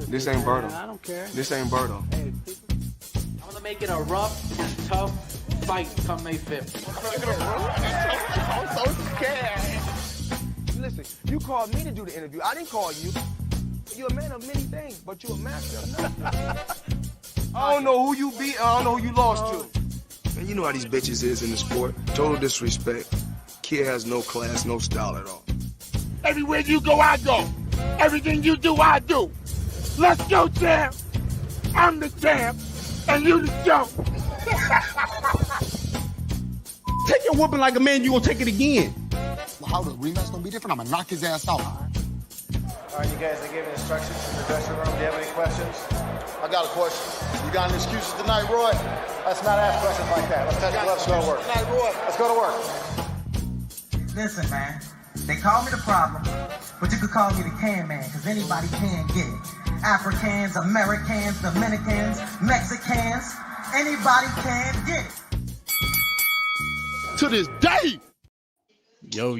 This ain't Berto. I don't care. This ain't Berto. Hey, I'm gonna make it a rough and tough fight come May 5th. I'm so scared. Listen, you called me to do the interview. I didn't call you. You're a man of many things, but you're a master of none. I don't know who you beat. I don't know who you lost to. Man, you know how these bitches is in the sport. Total disrespect. Kid has no class, no style at all. Everywhere you go, I go. Everything you do, I do. Let's go, champ. I'm the champ, and you the joke. Take your whooping like a man, you gonna take it again. Well, how the rematch gonna be different? I'm gonna knock his ass out. All right, you guys, they gave me instructions from the dressing room. Do you have any questions? I got a question. You got any excuses tonight, Roy? Let's not ask questions like that. Let's go to work. Tonight, Roy. Let's go to work. Listen, man. They call me the problem, but you could call me the can man, because anybody can get it. Africans, Americans, Dominicans, Mexicans, anybody can get it. To this day. Yo,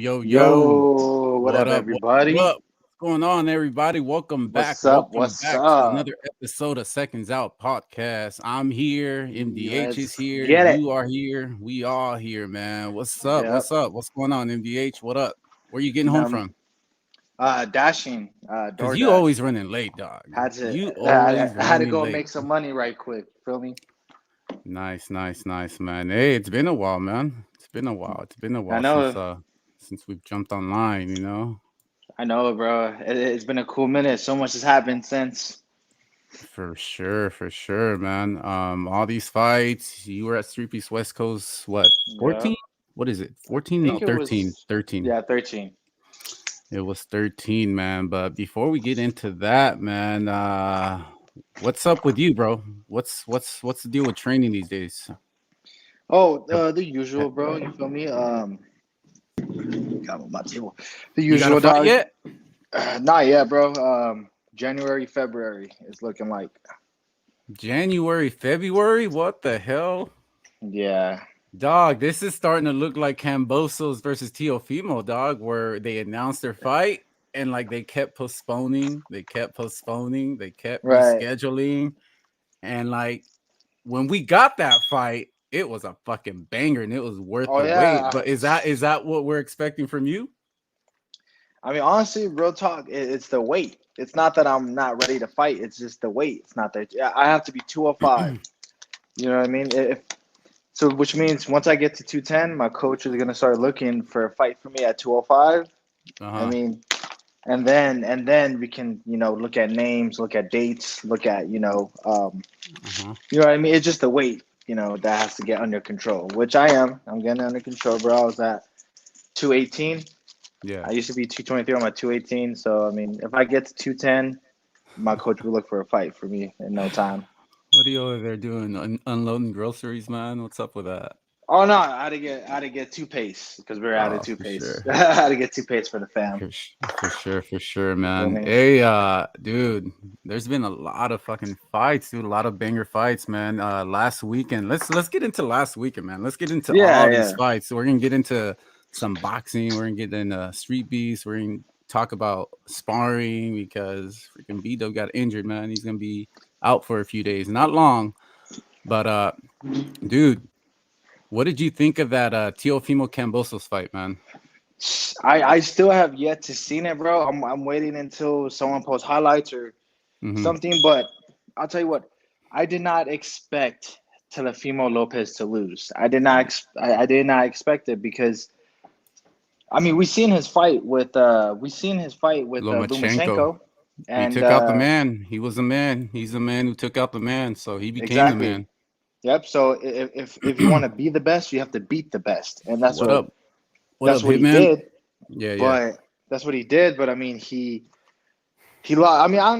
what up, everybody? What's going on, everybody? Welcome back. What's up? To another episode of Seconds Out Podcast. I'm here. MDH is here. You are here. We all here, man. What's up? Yep. What's up? What's going on, MDH? What up? Where you getting home from? Dashing. Because you always running late, dog. I had to go make some money right quick. Feel me? Nice, man. Hey, it's been a while, man. It's been a while I know. Since we've jumped online, you know. I know, bro. It's been a cool minute. So much has happened since. For sure, man. All these fights. You were at Street Piece West Coast. What? 14? Yeah. What is it? 14? No, 13. 13. Yeah, 13. It was 13, man. But before we get into that, man, what's up with you, bro? What's the deal with training these days? Oh, the usual, bro. You feel me? Got on my table. The usual, you got a fight yet? Not yet, bro. January, February is looking like. January, February? What the hell? Yeah. Dog, this is starting to look like Kambosos versus Teofimo, dog, where they announced their fight and like they kept postponing, rescheduling. And like when we got that fight, it was a fucking banger and it was worth the wait. But is that what we're expecting from you? I mean, honestly, real talk, it's the weight. It's not that I'm not ready to fight. It's just the weight. It's not that I have to be 205. You know what I mean? So which means once I get to 210, my coach is gonna start looking for a fight for me at 205. I mean, and then we can, you know, look at names, look at dates, look at, you know, you know what I mean? It's just the weight, you know, that has to get under control, which I am. I'm getting under control, bro. I was at 218. Yeah. I used to be 223 on my 218. So I mean, if I get to 210, my coach will look for a fight for me in no time. What are you over there doing? Unloading groceries, man? What's up with that? Oh no, I had to get toothpaste because we're out of toothpaste. Sure. I had to get toothpaste for the fam. For sure, man. Hey, dude, there's been a lot of fucking fights, dude. A lot of banger fights, man. Last weekend, let's get into last weekend, man. Let's get into all these fights. So we're gonna get into some boxing. We're gonna get into street beefs. We're gonna talk about sparring because freaking B-Dub got injured, man. He's gonna be out for a few days, not long, but dude, what did you think of that Teofimo Kambosos fight, man? I still have yet to see it, bro. I'm waiting until someone posts highlights or something, but I'll tell you what, I did not expect Teofimo Lopez to lose. I did not expect it because I mean, we seen his fight with Lomachenko. And he took out the man. He was a man. He's the man who took out the man. So he became the man. Yep. So if you want to be the best, you have to beat the best, and that's what he did. Yeah, but that's what he did. But I mean, he lost. I mean, I don't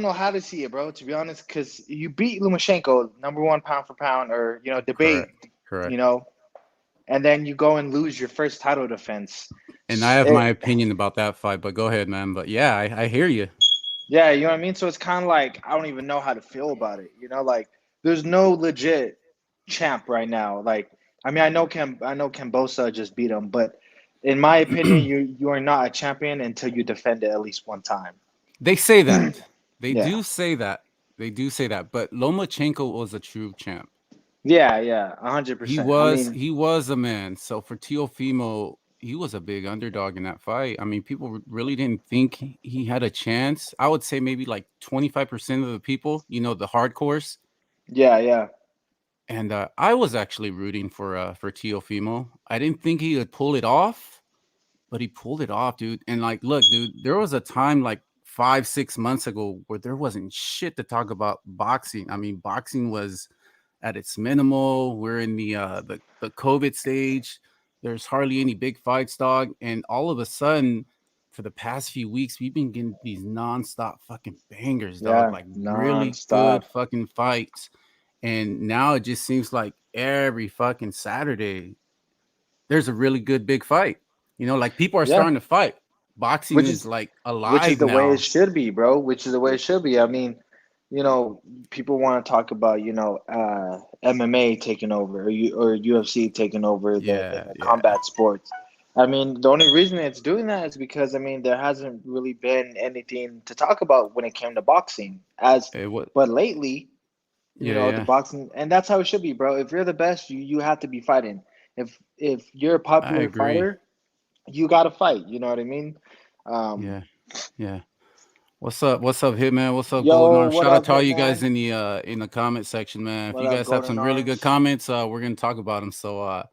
know how to see it, bro. To be honest, because you beat Lomachenko, #1 pound for pound, or you know, debate. Correct. You know, and then you go and lose your first title defense. And I have my opinion about that fight, but go ahead, man. But yeah, I hear you. Yeah, you know what I mean? So it's kind of like I don't even know how to feel about it. You know, like there's no legit champ right now. Like, I mean, I know Kambosos just beat him, but in my opinion, you are not a champion until you defend it at least one time. They say that. They do say that. They do say that. But Lomachenko was a true champ. Yeah, 100%. He was a man. So for Teofimo, he was a big underdog in that fight. I mean, people really didn't think he had a chance. I would say maybe like 25% of the people, the hardcores. Yeah. And I was actually rooting for Teofimo. I didn't think he would pull it off, but he pulled it off, dude. And like, look, dude, there was a time like 5-6 months ago where there wasn't shit to talk about boxing. I mean, boxing was at its minimal. We're in the COVID stage. There's hardly any big fights, dog. And all of a sudden, for the past few weeks, we've been getting these nonstop fucking bangers, dog. Like really good fucking fights. And now it just seems like every fucking Saturday, there's a really good big fight. Like people are starting to fight. Boxing is like alive now. Which is the way it should be, bro. Which is the way it should be. I mean, people want to talk about, MMA taking over or UFC taking over the combat sports. I mean, the only reason it's doing that is because, there hasn't really been anything to talk about when it came to boxing. But lately, the boxing, and that's how it should be, bro. If you're the best, you have to be fighting. If you're a popular fighter, you got to fight. You know what I mean? Yeah. What's up, Hitman? What's up, Golden Arm? Shout out to all you guys in the comment section, man. If you guys have some really good comments, we're gonna talk about them. So,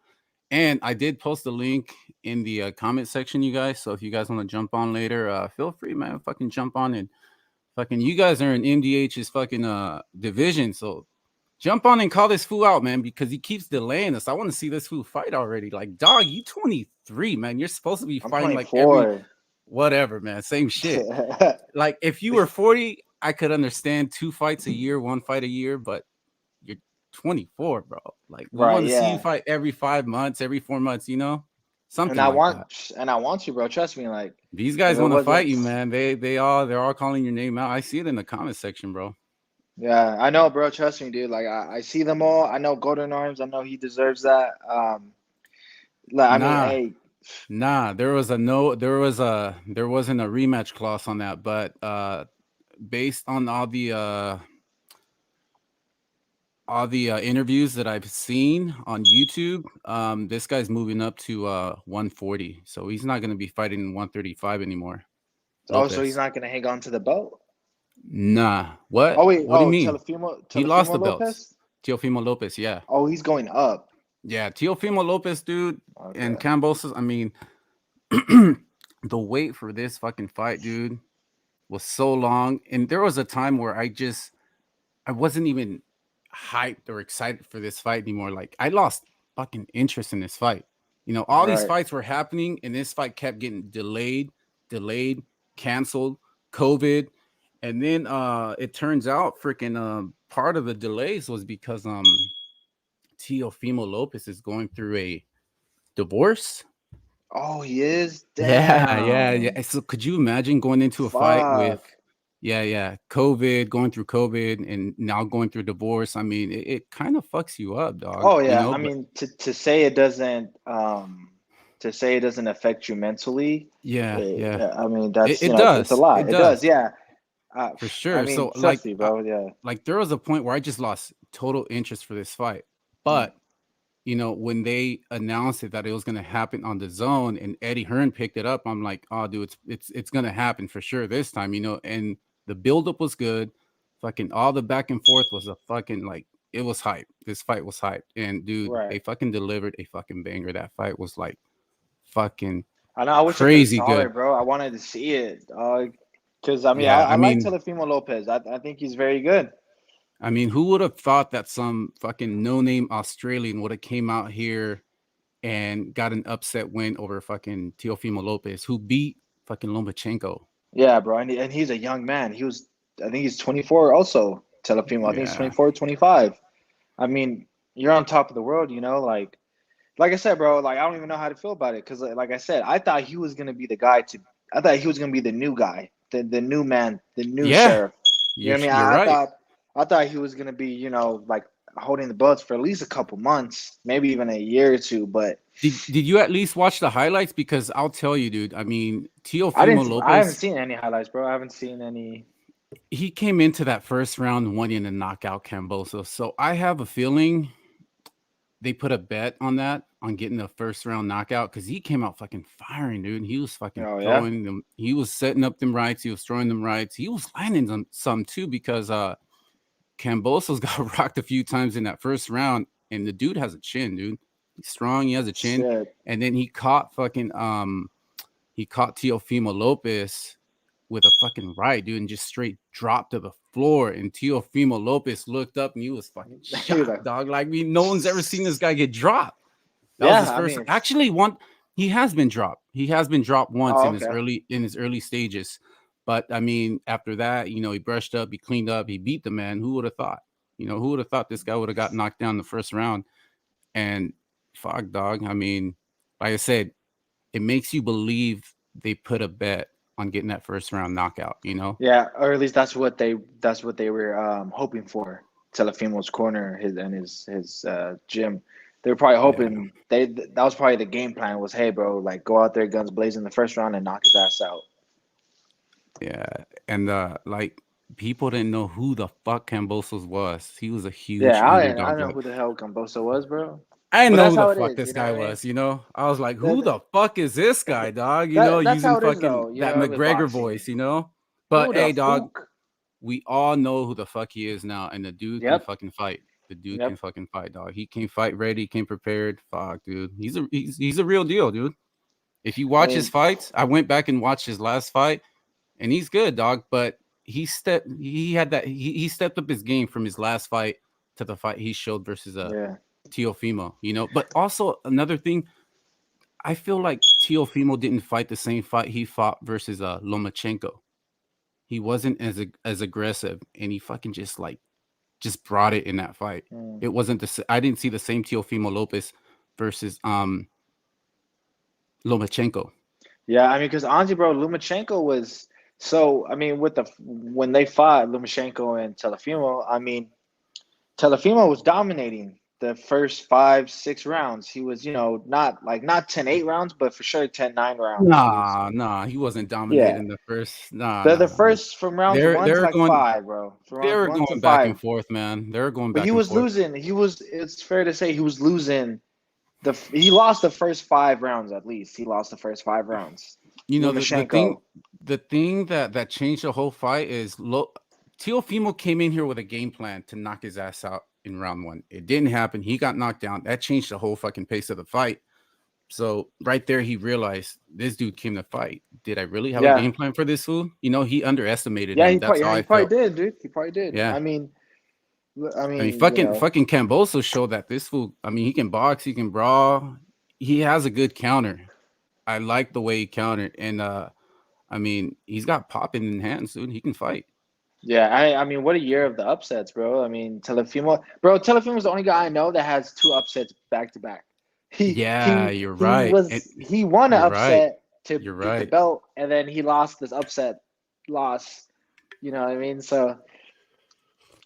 and I did post a link in the comment section, you guys. So if you guys want to jump on later, feel free, man. Fucking jump on and fucking you guys are in MDH's fucking division. So jump on and call this fool out, man, because he keeps delaying us. I want to see this fool fight already. Like, dog, you 23, man. You're supposed to be fighting 24. like every. Whatever, man. Same shit. Like if you were 40, I could understand 2 fights a year, 1 fight a year, but you're 24, bro. Like we want to see you fight every 5 months, every 4 months, something. And I want you, bro. Trust me, like these guys want to fight you, man. They're all calling your name out. I see it in the comment section, bro. Yeah, I know, bro. Trust me, dude. Like I see them all. I know Golden Arms. I know he deserves that. Hey. Nah, there wasn't a rematch clause on that, but based on all the interviews that I've seen on YouTube, this guy's moving up to 140, so he's not going to be fighting in 135 anymore. So he's not going to hang on to the belt? Nah. What? Oh wait, what do you mean? Teofimo he lost the Lopez? belts. Teofimo Lopez, yeah. Oh, he's going up. Yeah, Teofimo Lopez, dude, and Kambosos. I mean, the wait for this fucking fight, dude, was so long. And there was a time where I wasn't even hyped or excited for this fight anymore. Like, I lost fucking interest in this fight. All these fights were happening, and this fight kept getting delayed, canceled, COVID. And then it turns out freaking part of the delays was because Teofimo Lopez is going through a divorce. Oh, he is? Damn. Yeah. So could you imagine going into a fight with COVID, going through COVID, and now going through divorce? I mean, it kind of fucks you up, dog. Oh yeah. I mean, to say it doesn't affect you mentally. Yeah. I mean, that's it does. It's a lot. It does. Yeah. For sure. I mean, so like, me, bro. Like there was a point where I just lost total interest for this fight, but. When they announced that it was going to happen on the zone and Eddie Hearn picked it up, I'm like, oh, dude, it's going to happen for sure this time, and the buildup was good. Fucking all the back and forth was a fucking, like, it was hype. This fight was hype. And, dude, they fucking delivered a fucking banger. That fight was, like, fucking I know. I wish crazy I good. It, bro. I wanted to see it. Because, I like Teofimo Lopez. I think he's very good. I mean, who would have thought that some fucking no-name Australian would have came out here and got an upset win over fucking Teofimo Lopez, who beat fucking Lomachenko? Yeah, bro. And he's a young man. I think he's 24 also, Teofimo. I think he's 24, 25. I mean, you're on top of the world, like I said, bro, like, I don't even know how to feel about it. Because, like I said, I thought he was going to be the guy I thought he was going to be the new guy, the new man, the new sheriff. You know what I mean? I thought he was going to be, like holding the belts for at least a couple months, maybe even a year or two. But did you at least watch the highlights? Because I'll tell you, dude, I mean, Teofimo Lopez. I haven't seen any highlights, bro. I haven't seen any. he came into that first round wanting to knock out Kambosos. So I have a feeling they put a bet on that, on getting the first round knockout, because he came out fucking firing, dude. He was fucking throwing them. He was setting up them rights. He was throwing them rights. He was landing them some too, because Kambosos got rocked a few times in that first round, and the dude has a chin, dude. He's strong. He has a chin. Shit. And then he caught Teofimo Lopez with a fucking right, dude, and just straight dropped to the floor. And Teofimo Lopez looked up and he was fucking shocked, dog. Like, no one's ever seen this guy get dropped. That was his first. Actually, he has been dropped. He has been dropped once in his early stages. But I mean, after that, you know, he brushed up, he cleaned up, he beat the man. Who would have thought? You know, who would have thought this guy would have got knocked down in the first round? And fuck, dog. I mean, like I said, it makes you believe they put a bet on getting that first round knockout, you know? Yeah, or at least that's what they were hoping for. Teofimo's corner, his gym. They were probably hoping that was probably the game plan was, hey bro, like go out there guns blazing the first round and knock his ass out. Yeah, and like people didn't know who the fuck Kambosos was. He was a huge I know who the hell Kambosos was, bro. I didn't know who the fuck this guy was, you know? I was like, who the fuck is this guy, dog? You know, using fucking that McGregor voice, you know? But hey, dog, we all know who the fuck he is now, and the dude can fucking fight. The dude can fucking fight, dog. He came fight ready, came prepared. Fuck, dude. He's a real deal, dude. If you watch his fights, I went back and watched his last fight, and he's good, dog. But he stepped up his game from his last fight to the fight he showed versus Teofimo, you know. But also another thing, I feel like Teofimo didn't fight the same fight he fought versus Lomachenko. He wasn't as aggressive, and he fucking just brought it in that fight. It wasn't I didn't see the same Teofimo Lopez versus Lomachenko. Yeah, I mean, because honestly, bro, Lomachenko was when they fought Lomachenko and Teofimo, I mean, Teofimo was dominating the first 5-6 rounds. He was, you know, not 10-8 rounds, but for sure 10-9 rounds. Nah, he wasn't dominating the first. The first from round 1 to 5, bro. They were going back and forth, man. They were going back. But he was losing. It's fair to say he was losing. He lost the first 5 rounds at least. He lost the first 5 rounds. You know, the thing that changed the whole fight is Teofimo came in here with a game plan to knock his ass out in round 1. It didn't happen. He got knocked down. That changed the whole fucking pace of the fight. So right there, he realized this dude came to fight. Did I really have a game plan for this fool? You know, he underestimated him. That's how I felt. Probably did, dude. He probably did. Yeah. I mean, fucking Kambosos showed that this fool. I mean, he can box. He can brawl. He has a good counter. I like the way he countered, and I mean, he's got popping in hands, dude. He can fight. Yeah, I mean, what a year of the upsets, bro. I mean, Teofimo's the only guy I know that has 2 upsets back to back. You're right. He won an upset to get the belt, and then he lost this upset loss. You know what I mean? So,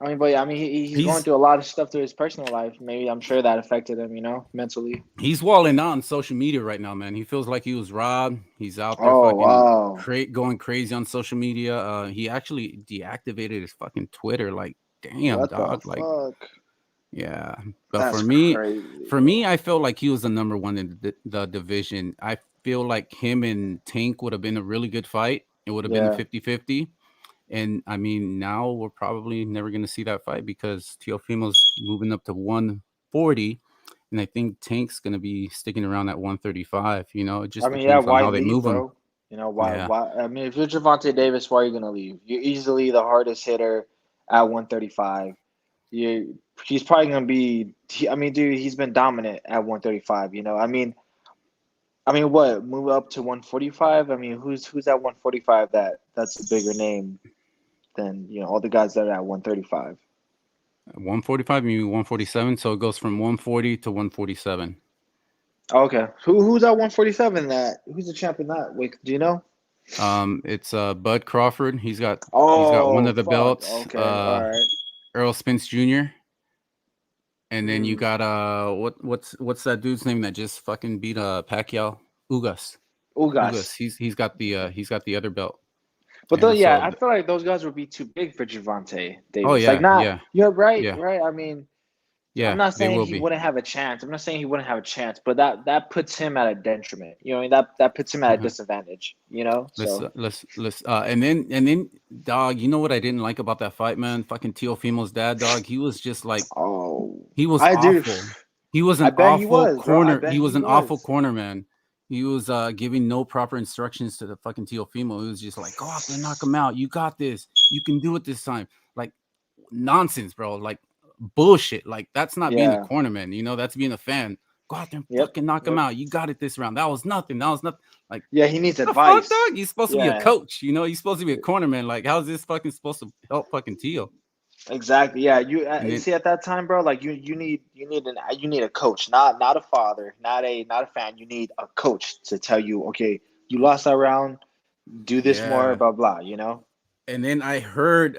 I mean, but he's going through a lot of stuff through his personal life. Maybe I'm sure that affected him, you know, mentally. He's walling out on social media right now, man. He feels like he was robbed. He's out there going crazy on social media. He actually deactivated his fucking Twitter. Like, damn, dog. Like, yeah. But That's for me, I felt like he was the number 1 in the division. I feel like him and Tank would have been a really good fight. It would have been a 50-50. And I mean, now we're probably never going to see that fight because Teofimo's moving up to 140, and I think Tank's going to be sticking around at 135. You know, it just depends on how they move him. You know why? I mean, if you're Gervonta Davis, why are you going to leave? You're easily the hardest hitter at 135. He's probably going to be. I mean, dude, he's been dominant at 135. You know, I mean, what? Move up to 145? I mean, who's at 145? That's a bigger name than, you know, all the guys that are at 135. 145, maybe 147. So it goes from 140 to 147. Okay. Who's at 147? Who's the champ in that? Wait, do you know? It's Bud Crawford. He's got one of the belts. Okay. All right. Earl Spence Jr. And then you got what's that dude's name that just fucking beat Pacquiao? Ugas. Ugas. He's got the other belt. But And so, I feel like those guys would be too big for Gervonta Davis. oh yeah, Like, not yeah, you're right, yeah, right. I mean, I'm yeah, not they saying will he be. wouldn't have a chance. I'm not saying he wouldn't have a chance, but that puts him at a detriment. You know, what I mean, that puts him at a Uh-huh. disadvantage. You know, so Let's and then dog, you know what I didn't like about that fight, man? Fucking Teofimo's dad, dog. He was just like he was I do. awful. He was I an bet he awful was, bro. I corner. bet He was he an awful was. corner, man. He was giving no proper instructions to the fucking Teofimo. He was just like, go out there, knock him out. You got this. You can do it this time. Like nonsense, bro. Like bullshit. Like that's not being a Yeah. cornerman. You know, that's being a fan. Go out there and Yep. fucking knock him out. You got it this round. That was nothing. That was nothing. Like, Yeah, he needs the advice. fuck, dog? You're supposed to be a Yeah. coach. You know, you're supposed to be a cornerman. Like, how's this fucking supposed to help fucking Teo? Exactly. Yeah. You And then, see at that time, bro. Like you need a coach, not a father, not a fan. You need a coach to tell you, okay, you lost that round. Do this more. yeah. Blah blah. You know. And then I heard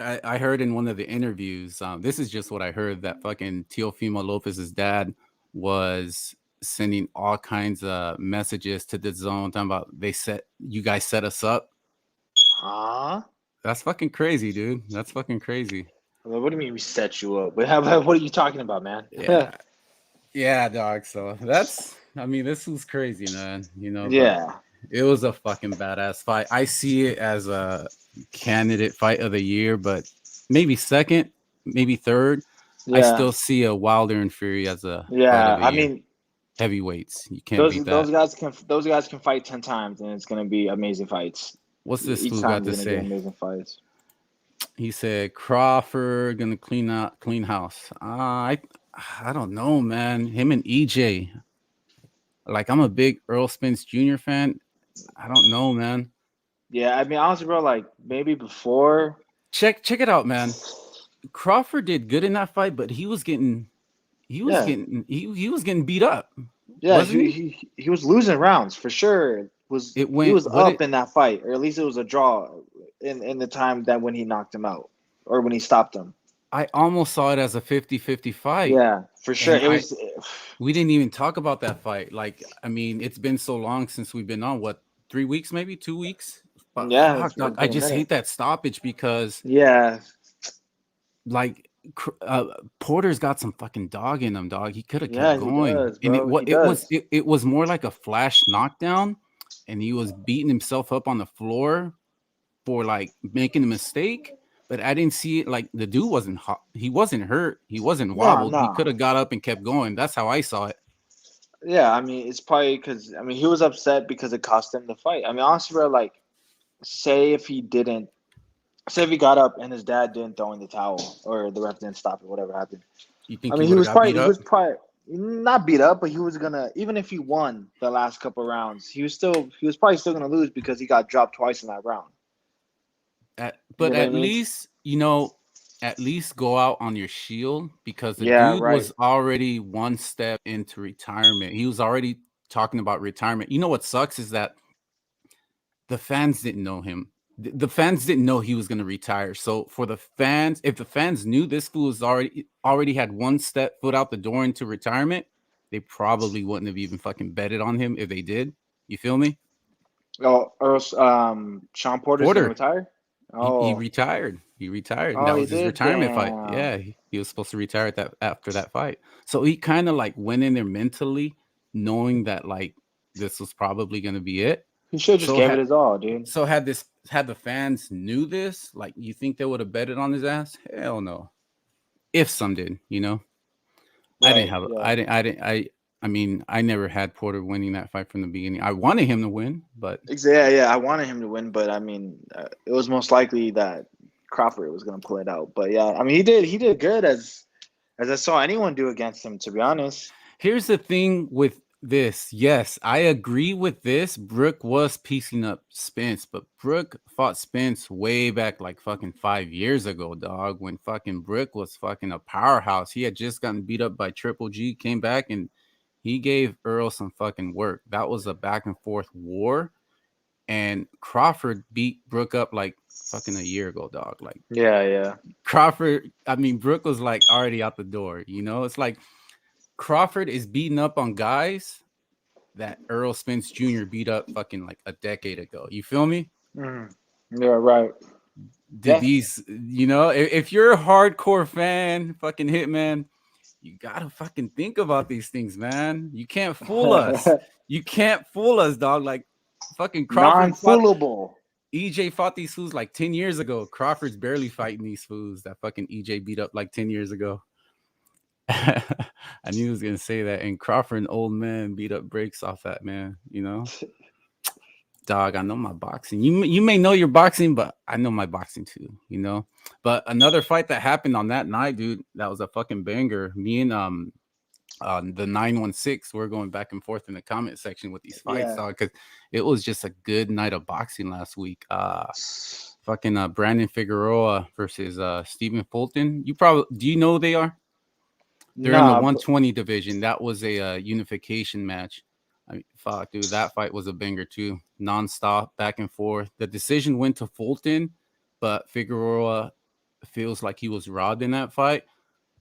in one of the interviews, this is just what I heard, that fucking Teofimo Lopez's dad was sending all kinds of messages to the zone talking about you guys set us up. Huh? That's fucking crazy, dude. That's fucking crazy. What do you mean we set you up? What are you talking about, man? Yeah. Yeah, dog. So this was crazy, man. You know, Yeah. It was a fucking badass fight. I see it as a candidate fight of the year, but maybe second, maybe third. Yeah. I still see a Wilder and Fury as a fight of the year. mean, heavyweights. You can't beat that. Those guys can fight 10 times, and it's gonna be amazing fights. What's this Each fool time got to is gonna be say? amazing fights. He said Crawford gonna clean house. I don't know, man. Him and EJ. Like, I'm a big Earl Spence Jr. fan. I don't know, man. Yeah, I mean, honestly, bro, like maybe before. Check it out, man. Crawford did good in that fight, but he was getting beat up. Yeah, he was losing rounds for sure. He was up in that fight, or at least it was a draw in the time that when he knocked him out or when he stopped him. I almost saw it as a 50-50 fight. Yeah, for sure. We didn't even talk about that fight. Like, I mean, it's been so long since we've been on, 3 weeks, maybe 2 weeks. But yeah, fuck, I just hate that stoppage because like Porter's got some fucking dog in him, dog. He could have kept going. It was more like a flash knockdown, and he was beating himself up on the floor for like making a mistake. But I didn't see it. Like, the dude wasn't hot. He wasn't hurt. He wasn't wobbled. No. He could have got up and kept going. That's how I saw it. Yeah, I mean, it's probably because he was upset because it cost him the fight. I mean, honestly, bro, like, say if he got up and his dad didn't throw in the towel or the ref didn't stop it, whatever happened. You think he was probably not beat up, but he was gonna, even if he won the last couple rounds, he was probably still gonna lose because he got dropped twice in that round. But at least, at least go out on your shield, because the dude was already one step into retirement. He was already talking about retirement. You know what sucks is that the fans didn't know him. The fans didn't know he was going to retire. So for the fans, if the fans knew this fool was already had one foot out the door into retirement, they probably wouldn't have even fucking betted on him if they did. You feel me? Oh, Sean Porter's going to retire? Oh. He retired. He retired. Oh, that was his retirement fight. Yeah, he was supposed to retire after that fight. So he kind of like went in there mentally, knowing that like this was probably going to be it. He should just gave it his all, dude. So had the fans knew this, like, you think they would have betted on his ass? Hell no. If some did, Right, I mean, I never had Porter winning that fight from the beginning. I wanted him to win, but I wanted him to win, but I mean, it was most likely that Crawford was going to pull it out. But yeah, I mean, he did good as I saw anyone do against him, to be honest. Here's the thing with this. Yes, I agree with this. Brook was piecing up Spence, but Brook fought Spence way back like fucking 5 years ago, dog, when fucking Brook was fucking a powerhouse. He had just gotten beat up by Triple G, came back, and he gave Earl some fucking work. That was a back and forth war. And Crawford beat Brook up like fucking a year ago, dog. Like, yeah. Brook was like already out the door. It's like Crawford is beating up on guys that Earl Spence Jr. beat up fucking like a decade ago. You feel me? Mm. Yeah, right. Did these, if you're a hardcore fan, fucking Hitman, you gotta fucking think about these things, man. You can't fool us. You can't fool us, dog. Like fucking Crawford non-foolable. EJ fought these fools like 10 years ago. Crawford's barely fighting these fools that fucking EJ beat up like 10 years ago. I knew he was gonna say that. And Crawford, an old man, beat up breaks off that, man. Dog, I know my boxing. You may know your boxing, but I know my boxing too, But another fight that happened on that night, dude, that was a fucking banger. Me and the 916, we're going back and forth in the comment section with these fights, dog, because it was just a good night of boxing last week. Brandon Figueroa versus Stephen Fulton. Do you know who they are? They're in the 120 division. That was a unification match. I mean, fuck, dude, that fight was a banger too. Non-stop, back and forth. The decision went to Fulton, but Figueroa feels like he was robbed in that fight.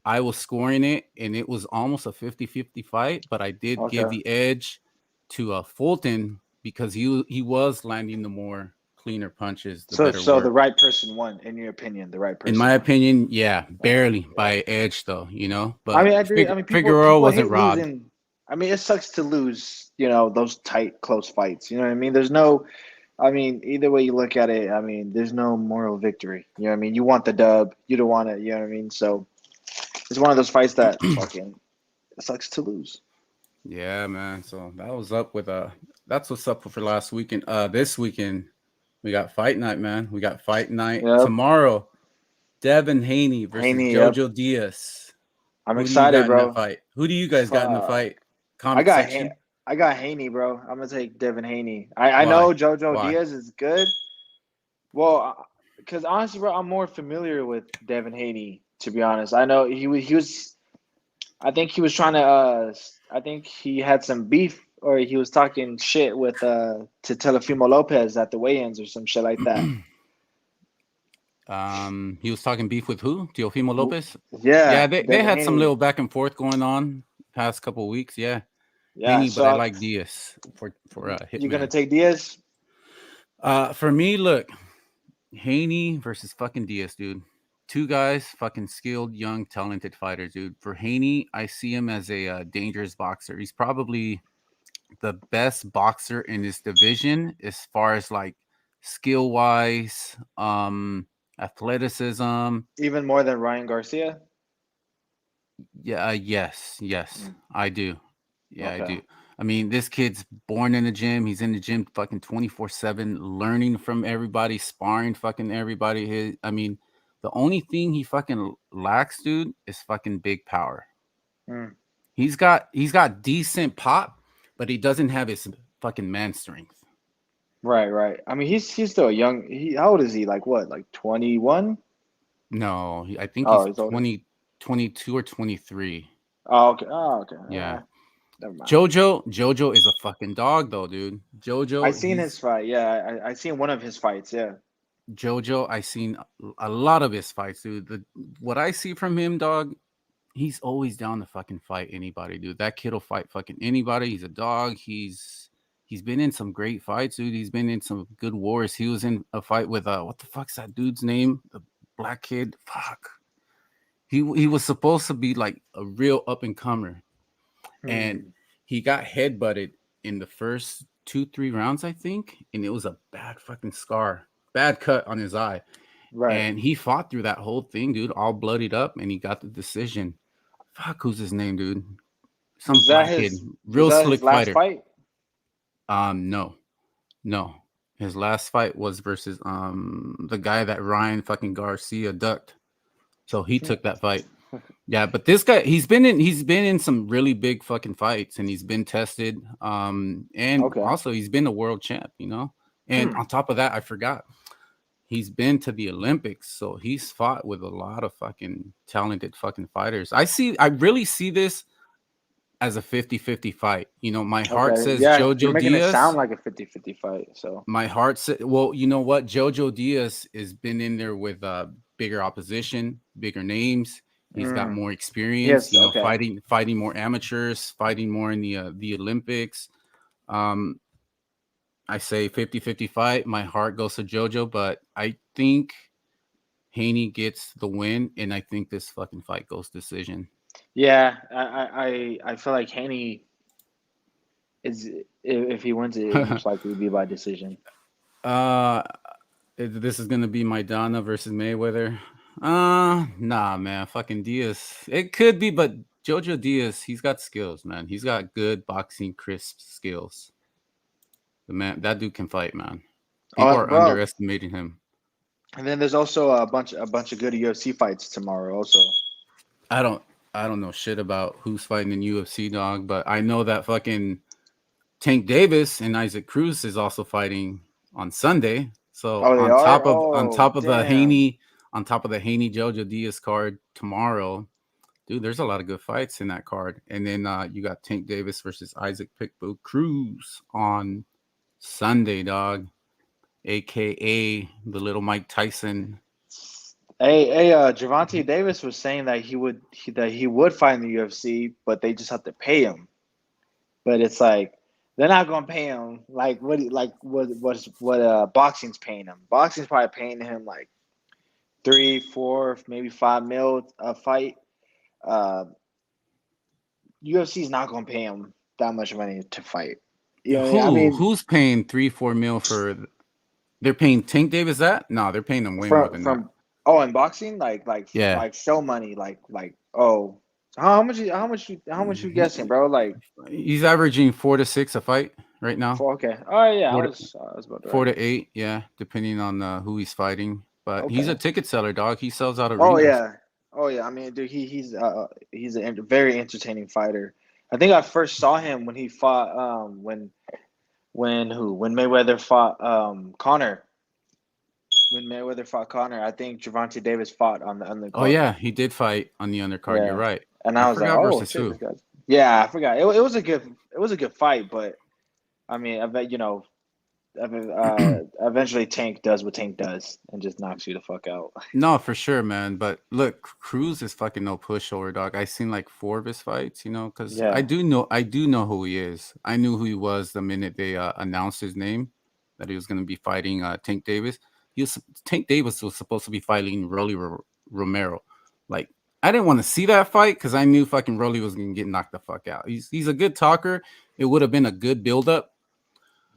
I was scoring it, and it was almost a 50-50 fight, but I did give the edge to Fulton because he was landing the more cleaner punches. So the right person won, in your opinion, the right person. In my opinion, yeah, barely by edge, though, But I mean, I agree. Figueroa wasn't robbed. Losing. I mean, it sucks to lose, those tight, close fights. You know what I mean? There's no, either way you look at it, there's no moral victory. You know what I mean? You want the dub. You don't want it. You know what I mean? So it's one of those fights that fucking sucks to lose. Yeah, man. So that was up with that's what's up for last weekend. This weekend we got fight night, man. We got fight night tomorrow. Devin Haney versus Jojo Diaz. I'm excited, bro. Fight. Who do you guys got in the fight? I got Haney, bro. I'm gonna take Devin Haney. I know Jojo Diaz is good. Well, because honestly, bro, I'm more familiar with Devin Haney. To be honest, I know he was. I think he was trying to. I think he had some beef, or he was talking shit with to Teofimo Lopez at the weigh-ins or some shit like that. He was talking beef with who? Teofimo Lopez? Yeah. They had some little back and forth going on past couple of weeks. Yeah. Haney, so but I like Diaz for Hitman. You gonna take Diaz? For me, look, Haney versus fucking Diaz, dude. Two guys, fucking skilled, young, talented fighters, dude. For Haney, I see him as a dangerous boxer. He's probably the best boxer in this division as far as like skill wise, athleticism. Even more than Ryan Garcia? Yeah, yes, I do. Yeah, okay. I do. I mean, this kid's born in the gym. He's in the gym fucking 24/7, learning from everybody, sparring fucking everybody. The only thing he fucking lacks, dude, is fucking big power. He's got decent pop, but he doesn't have his fucking man strength. Right. I mean, he's still young. How old is he? Like what? Like 21? No, I think he's 22 or 23. Oh, okay. Yeah. Never mind. Jojo is a fucking dog, though, dude. Jojo. I seen his fight. Yeah, I seen one of his fights. Yeah. Jojo, I seen a lot of his fights, dude. What I see from him, dog, he's always down to fucking fight anybody, dude. That kid will fight fucking anybody. He's a dog. He's been in some great fights, dude. He's been in some good wars. He was in a fight with what the fuck's that dude's name? The black kid. Fuck. He was supposed to be like a real up and comer, and he got headbutted in the first 2-3 rounds, I think, and it was a bad fucking scar, bad cut on his eye. Right. And he fought through that whole thing, dude, all bloodied up, and he got the decision. Fuck, who's his name, dude? Some black kid, real slick fighter. Fight? No. His last fight was versus the guy that Ryan fucking Garcia ducked. So he took that fight. Yeah, but this guy, he's been in some really big fucking fights, and he's been tested. Also he's been a world champ, And on top of that, I forgot, he's been to the Olympics, so he's fought with a lot of fucking talented fucking fighters. I really see this as a 50-50 fight. My heart says Jojo you're making Diaz. It sound like a 50-50 fight. So my heart says, well, you know what? Jojo Diaz has been in there with bigger opposition, bigger names. He's got more experience, fighting more amateurs, fighting more in the Olympics. I I say 50-50 fight. My heart goes to Jojo, but I think Haney gets the win, and I think this fucking fight goes decision. Yeah, I feel like Haney is, if he wins it, it most likely be by decision. This is gonna be Maidana versus Mayweather. Nah, man, fucking Diaz. It could be, but Jojo Diaz, he's got skills, man. He's got good boxing, crisp skills. The man, that dude can fight, man. People are underestimating him. And then there's also a bunch of good UFC fights tomorrow. Also, I don't know shit about who's fighting in UFC, dog, but I know that fucking Tank Davis and Isaac Cruz is also fighting on Sunday. So on top of the Haney Jojo Diaz card tomorrow, dude, there's a lot of good fights in that card. And then you got Tank Davis versus Isaac Pitbull Cruz on Sunday, dog, aka the little Mike Tyson. Hey, Gervonta Davis was saying that he would fight in the UFC, but they just have to pay him. But it's like they're not gonna pay him like what boxing's paying him. Boxing's probably paying him like 3, 4, maybe $5 million a fight. UFC's not gonna pay him that much money to fight. You know what I mean? Who's paying 3-4 mil for? They're paying Tank Davis that? No, they're paying him way more than that. Oh, in boxing, like show money, how much you guessing, bro? Like he's averaging 4 to 6 a fight right now. Okay. Oh yeah, 4 I was about to 4 to 8, yeah, depending on who he's fighting. But he's a ticket seller, dog. He sells out arenas. Oh yeah. I mean, dude, he's a very entertaining fighter. I think I first saw him when he fought when Mayweather fought Conor. When Mayweather fought Conor, I think Gervonta Davis fought on the undercard. Oh yeah, he did fight on the undercard. Yeah. You're right. And I was like, oh, shit, yeah, I forgot. It was a good fight, but I mean, I bet eventually Tank does what Tank does and just knocks you the fuck out. No, for sure, man. But look, Cruz is fucking no pushover, dog. I seen like 4 of his fights, because I do know who he is. I knew who he was the minute they announced his name, that he was going to be fighting Tank Davis. Tank Davis was supposed to be fighting Rolly Romero. Like, I didn't want to see that fight because I knew fucking Rolly was going to get knocked the fuck out. He's a good talker. It would have been a good build-up.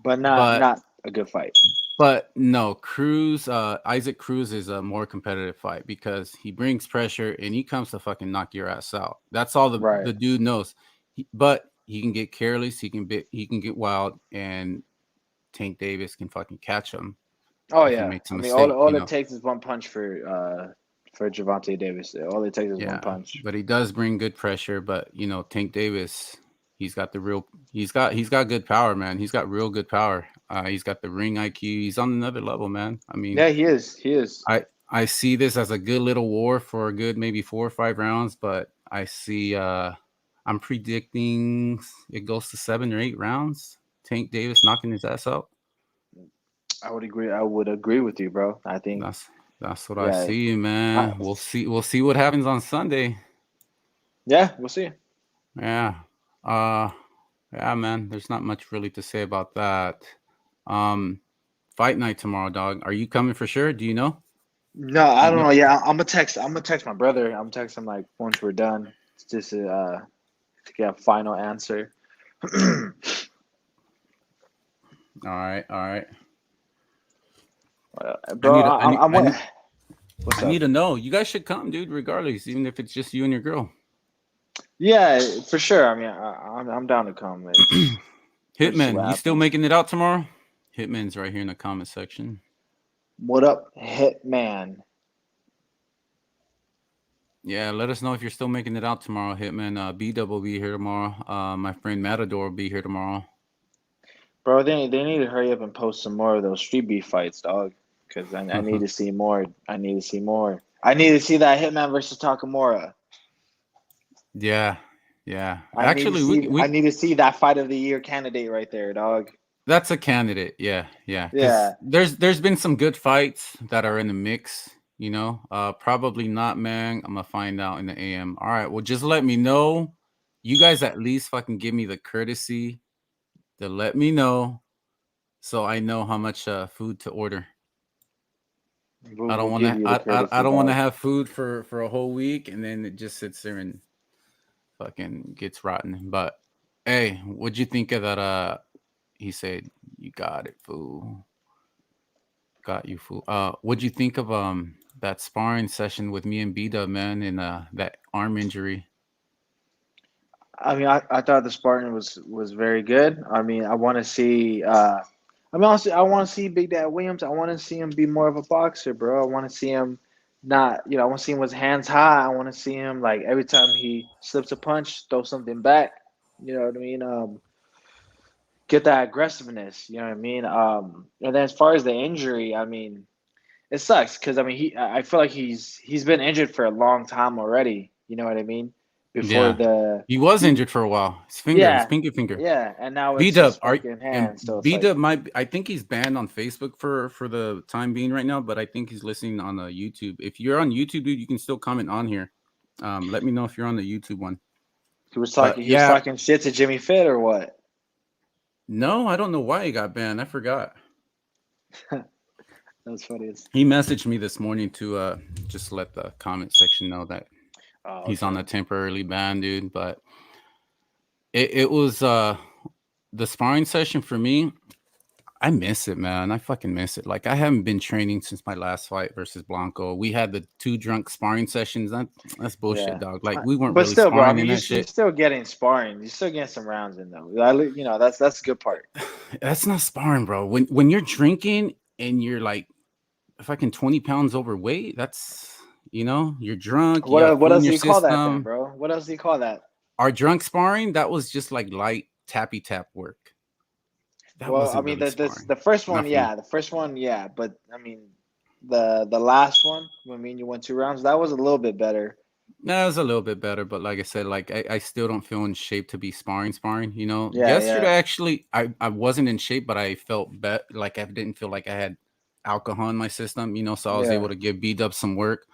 But not a good fight. But no, Isaac Cruz is a more competitive fight because he brings pressure and he comes to fucking knock your ass out. That's all the dude knows. But he can get careless. He can get wild, and Tank Davis can fucking catch him. Oh yeah, all it takes is one punch for Gervonta Davis. All it takes is one punch. But he does bring good pressure. But Tank Davis, he's got good power, man. He's got real good power. He's got the ring IQ. He's on another level, man. I mean, yeah, he is. I see this as a good little war for a good maybe 4 or 5 rounds, but I see I'm predicting it goes to 7 or 8 rounds. Tank Davis knocking his ass out. I would agree with you, bro. I think that's what I see, man. We'll see what happens on Sunday. Yeah, we'll see. Yeah. Yeah, man. There's not much really to say about that. Fight night tomorrow, dog. Are you coming for sure? Do you know? No, I don't know. Yeah, I'm gonna text my brother. I'm gonna text him like once we're done, just to get a final answer. All right. Bro, I need to know. You guys should come, dude. Regardless, even if it's just you and your girl. Yeah, for sure. I mean, I'm down to come, man. Hitman, you still making it out tomorrow? Hitman's right here in the comment section. What up, Hitman? Yeah, let us know if you're still making it out tomorrow, Hitman. B-Dub will be here tomorrow. My friend Matador will be here tomorrow. Bro, they need to hurry up and post some more of those street beef fights, dog. Because I need to see more. I need to see that Hitman versus Takamura. Yeah. I need to see that fight of the year candidate right there, dog. That's a candidate. Yeah. There's been some good fights that are in the mix. Probably not, man. I'm gonna find out in the AM. All right. Well, just let me know. You guys at least fucking give me the courtesy to let me know so I know how much food to order. I don't We'll want give to. you the I courtesy, don't want to dog. have food for a whole week, and then it just sits there and fucking gets rotten. But hey, what'd you think of that? He said, "You got it, fool. Got you, fool." What'd you think of that sparring session with me and B-Dub, man, and that arm injury? I mean, I thought the Spartan was very good. I mean, I want to see. I mean, honestly, I want to see Big Dad Williams. I want to see him be more of a boxer, bro. I want to see him not, I want to see him with his hands high. I want to see him like every time he slips a punch, throw something back. You know what I mean? Get that aggressiveness. You know what I mean? And then as far as the injury, I mean, it sucks because I mean, I feel like he's been injured for a long time already. You know what I mean? Before Yeah, he was injured for a while. His yeah, pinky finger. yeah, and now it's B-Dub, his fucking and hand. So it's like, B-Dub might. I think he's banned on Facebook for the time being right now, but I think he's listening on YouTube. If you're on YouTube, dude, you can still comment on here. Let me know if you're on the YouTube one. he was But yeah, talking shit to Jimmy Fit or what? no, I don't know why he got banned. I forgot. That's funny. He messaged me this morning to just let the comment section know that he's on a temporarily ban, dude. But it was the sparring session for me. I miss it, man. I fucking miss it. Like, I haven't been training since my last fight versus Blanco. We had the 2 drunk sparring sessions. That's bullshit, Yeah. dog. Like, we weren't But really still, bro. I sparring mean, in you're that shit. still getting sparring. You're still getting some rounds in though. That's the good part. That's not sparring, bro. When you're drinking and you're like fucking 20 pounds overweight, that's you're drunk. You got What food in else do your you call that then, system. bro? What else do you call that? Our drunk sparring, that was just like light tappy tap work. That Well, I wasn't mean, really the sparring. first one, Not for me. yeah, the first one, yeah. But I mean, the last one, when me and you went 2 rounds, that was a little bit better. No, it was a little bit better, but like I said, like I still don't feel in shape to be sparring. Yeah, Yesterday, yeah. actually, I wasn't in shape, but I felt like I didn't feel like I had alcohol in my system, so I was Yeah. able to give B-Dub some work.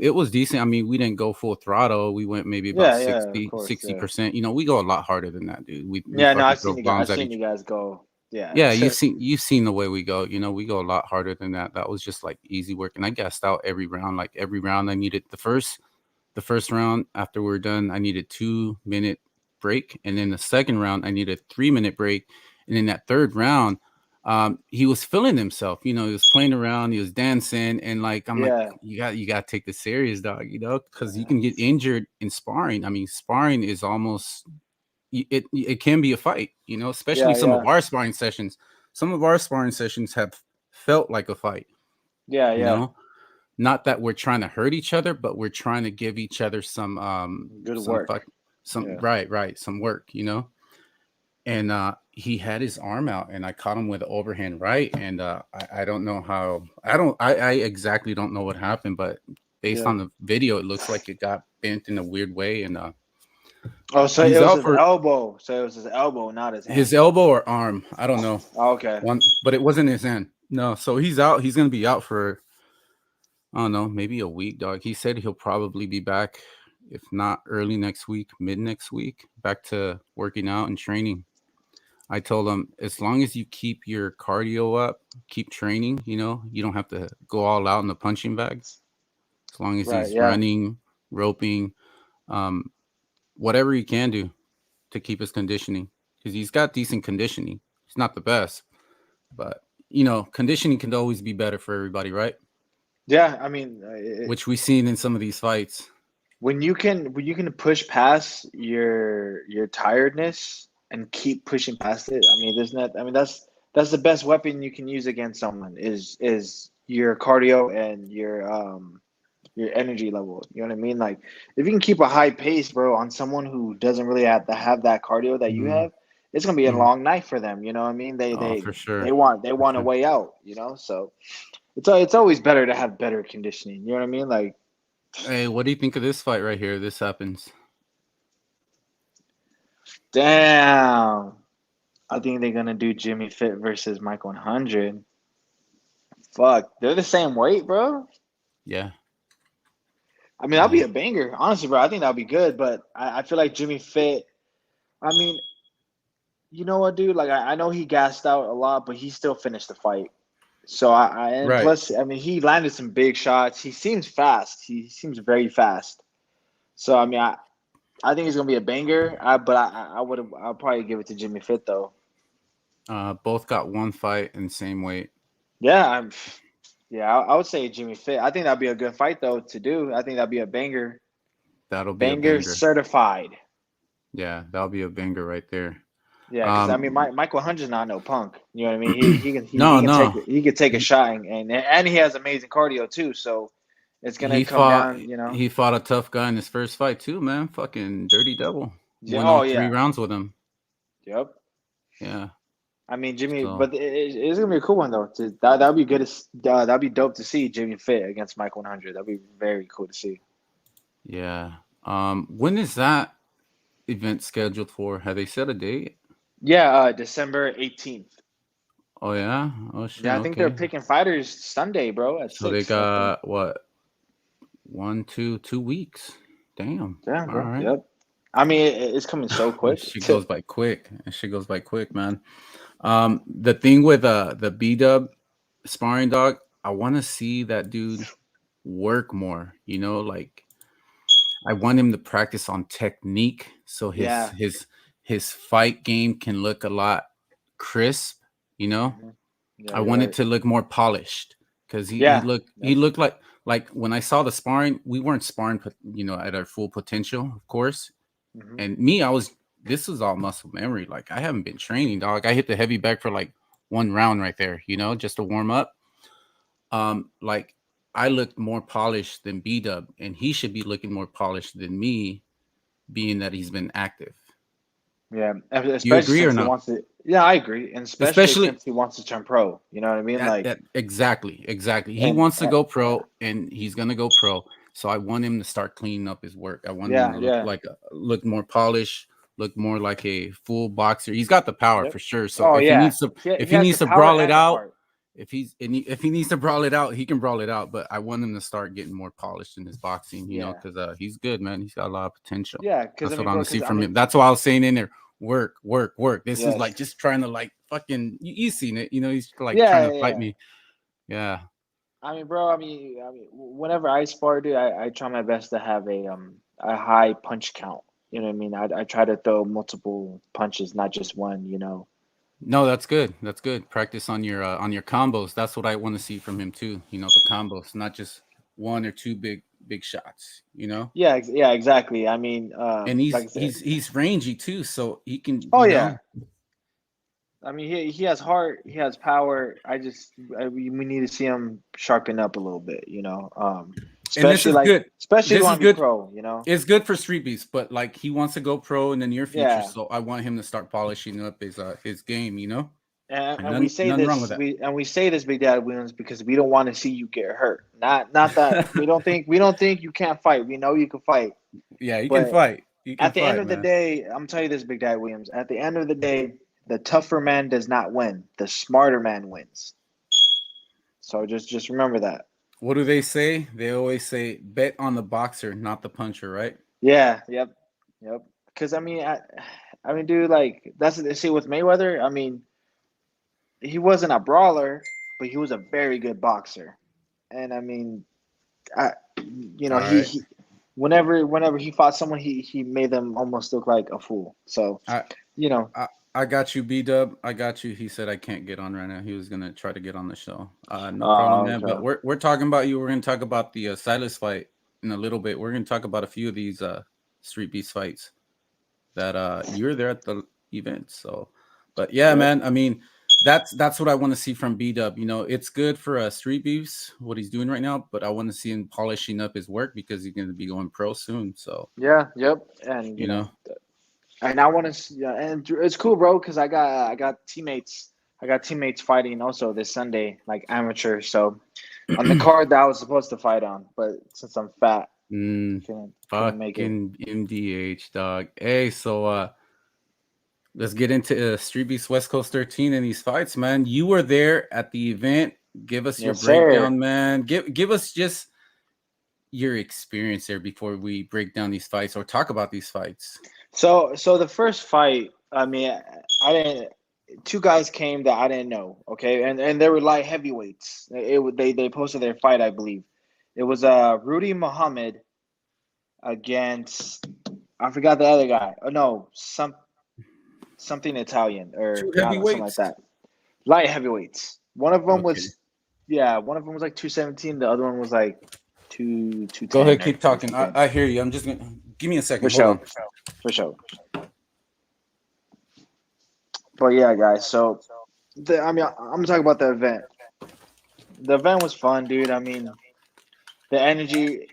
It was decent. I mean, we didn't go full throttle. We went maybe about Yeah, of course, 60%. We go a lot harder than that, dude. We Yeah, no, fucking I've throw seen bombs at you each. guys go. Yeah. Yeah, you've seen the way we go. We go a lot harder than that. That was just like easy work, and I gassed out every round. Like every round, I needed the first round after we were done, I needed 2-minute break, and then the second round, I needed a 3-minute break, and then that third round, he was feeling himself. He was playing around, he was dancing, and like I'm like, you got to take this serious, dog. Because you can get injured in sparring. I mean, sparring is almost it can be a fight. Especially some of our sparring sessions. Some of our sparring sessions have felt like a fight. Yeah. Not that we're trying to hurt each other, but we're trying to give each other some good work. Right, some work, And he had his arm out, and I caught him with an overhand right, and I don't know how. I exactly don't know what happened, but based on the video, it looks like it got bent in a weird way, and so it was his elbow. So it was his elbow, not his hand. His elbow or arm. I don't know. Okay. But it wasn't his hand. No, so he's out. He's gonna be out for, I don't know, maybe a week, dog. He said he'll probably be back, if not early next week, mid next week, back to working out and training. I told him, as long as you keep your cardio up, keep training, you don't have to go all out in the punching bags. As long as he's running, roping, whatever he can do to keep his conditioning, because he's got decent conditioning. It's not the best, but conditioning can always be better for everybody, right? Yeah, I mean, which we've seen in some of these fights. When you can push past your tiredness and keep pushing past it, I mean, that's the best weapon you can use against someone is your cardio and your energy level. You know what I mean? Like, if you can keep a high pace, bro, on someone who doesn't really have to have that cardio that you have, it's gonna be a long night for them. You know what I mean? They for sure. They want a way out. So. It's always better to have better conditioning. You know what I mean? Like, hey, what do you think of this fight right here? This happens. Damn. I think they're gonna do Jimmy Fit versus Mike 100. Fuck, they're the same weight, bro. Yeah. I mean, that'll be a banger, honestly, bro. I think that'll be good, but I feel like Jimmy Fit. I mean, you know what, dude? Like I know he gassed out a lot, but he still finished the fight. So and Right. plus, I mean, he landed some big shots. He seems fast. He seems very fast. So I mean, I think he's gonna be a banger. But I'll probably give it to Jimmy Fit though. Both got one fight in same weight. Yeah, I would say Jimmy Fit. I think that'd be a good fight though to do. I think that'd be a banger. That'll be a banger banger. Certified. Yeah, that'll be a banger right there. Yeah, because I mean, Michael Hunter's not no punk. You know what I mean? He can take a shot, and he has amazing cardio too. So it's gonna come down. You know, he fought a tough guy in his first fight too, man. Fucking Dirty Devil. Yeah, Won 3 rounds with him. Yep. Yeah. I mean, Jimmy, but it's gonna be a cool one though. That'd be good. That'd be dope to see Jimmy Fit against Michael Hunter. That'd be very cool to see. Yeah. When is that event scheduled for? Have they set a date? Yeah, December 18th. Oh yeah. Oh shit. Yeah, I think they're picking fighters Sunday, bro. At 6. So they got what? 2 weeks. Damn. Damn, bro. All right. Yep. I mean, it's coming so quick. She goes by quick. She goes by quick, man. The thing with the B-Dub sparring dog, I want to see that dude work more. You know, like I want him to practice on technique, so his fight game can look a lot crisp. You know, I want it to look more polished because he looked like when I saw the sparring, we weren't sparring, you know, at our full potential, of course. Mm-hmm. And me, this was all muscle memory. Like I haven't been training, dog. I hit the heavy bag for like 1 round right there, you know, just to warm up. Like I looked more polished than B-Dub, and he should be looking more polished than me, being that he's been active. Yeah, especially you agree or not? Yeah, I agree, and especially since he wants to turn pro. You know what I mean? Exactly. He wants to go pro, and he's gonna go pro. So I want him to start cleaning up his work. I want him to look more polished, look more like a full boxer. He's got the power for sure. So he needs to brawl it out, if he needs to brawl it out, he can brawl it out. But I want him to start getting more polished in his boxing, you know, because he's good, man. He's got a lot of potential. Yeah, that's what I want to see from him. That's why I was saying in there, work. This is like just trying to like fucking. You've seen it, you know. He's like trying to fight me. Yeah. I mean, bro. I mean, whenever I spar, dude, I try my best to have a high punch count. You know what I mean? I try to throw multiple punches, not just one. You know. No, that's good. That's good. Practice on your combos. That's what I want to see from him too. You know, the combos, not just 1 or 2 big shots. You know. Yeah, exactly. I mean, and he's rangy too, so he can. Oh yeah. I mean, he has heart. He has power. We need to see him sharpen up a little bit. You know. Especially good. Especially when he's pro, you know. It's good for Street Beefs, but like he wants to go pro in the near future, so I want him to start polishing up his game, you know. And we say this, Big Dad Williams, because we don't want to see you get hurt. Not that we don't think you can't fight. We know you can fight. Yeah, you can fight. At the end of the day, I'm telling you this, Big Dad Williams. At the end of the day, the tougher man does not win. The smarter man wins. So just remember that. What do they say? They always say, bet on the boxer, not the puncher, right? Yeah, yep. Because, I mean, dude, like, that's what they say with Mayweather. I mean, he wasn't a brawler, but he was a very good boxer. And, I mean, he whenever he fought someone, he made them almost look like a fool. So, I got you, B-Dub. I got you. He said I can't get on right now. He was gonna try to get on the show. No problem, man. But we're talking about you. We're gonna talk about the Silas fight in a little bit. We're gonna talk about a few of these Street Beast fights that you were there at the event. So, but yeah, man. I mean, that's what I want to see from B-Dub. You know, it's good for Street Beefs what he's doing right now, but I want to see him polishing up his work because he's gonna be going pro soon. So and you know. And I want to, and it's cool, bro, because I got teammates. I got teammates fighting also this Sunday, like amateur. So on the card that I was supposed to fight on, but since I'm fat, fucking make it. MDH, dog. Hey, so let's get into Street Beast West Coast 13 and these fights, man. You were there at the event. Give us your breakdown, man. Give us just your experience there before we break down these fights or talk about these fights. So the first fight, I mean, I didn't. Two guys came that I didn't know. Okay, and they were light heavyweights. They posted their fight, I believe. It was Rudy Muhammad against, I forgot the other guy. Oh no, something Italian or Two not something like heavyweights. that. Light heavyweights. One of them Okay. was like 217. The other one was like 210. Go ahead, or keep talking. 210. I hear you. I'm just gonna give me a second. For Hold sure. on. For sure. But yeah, guys. So, I mean, I'm gonna talk about the event. The event was fun, dude. I mean, the energy.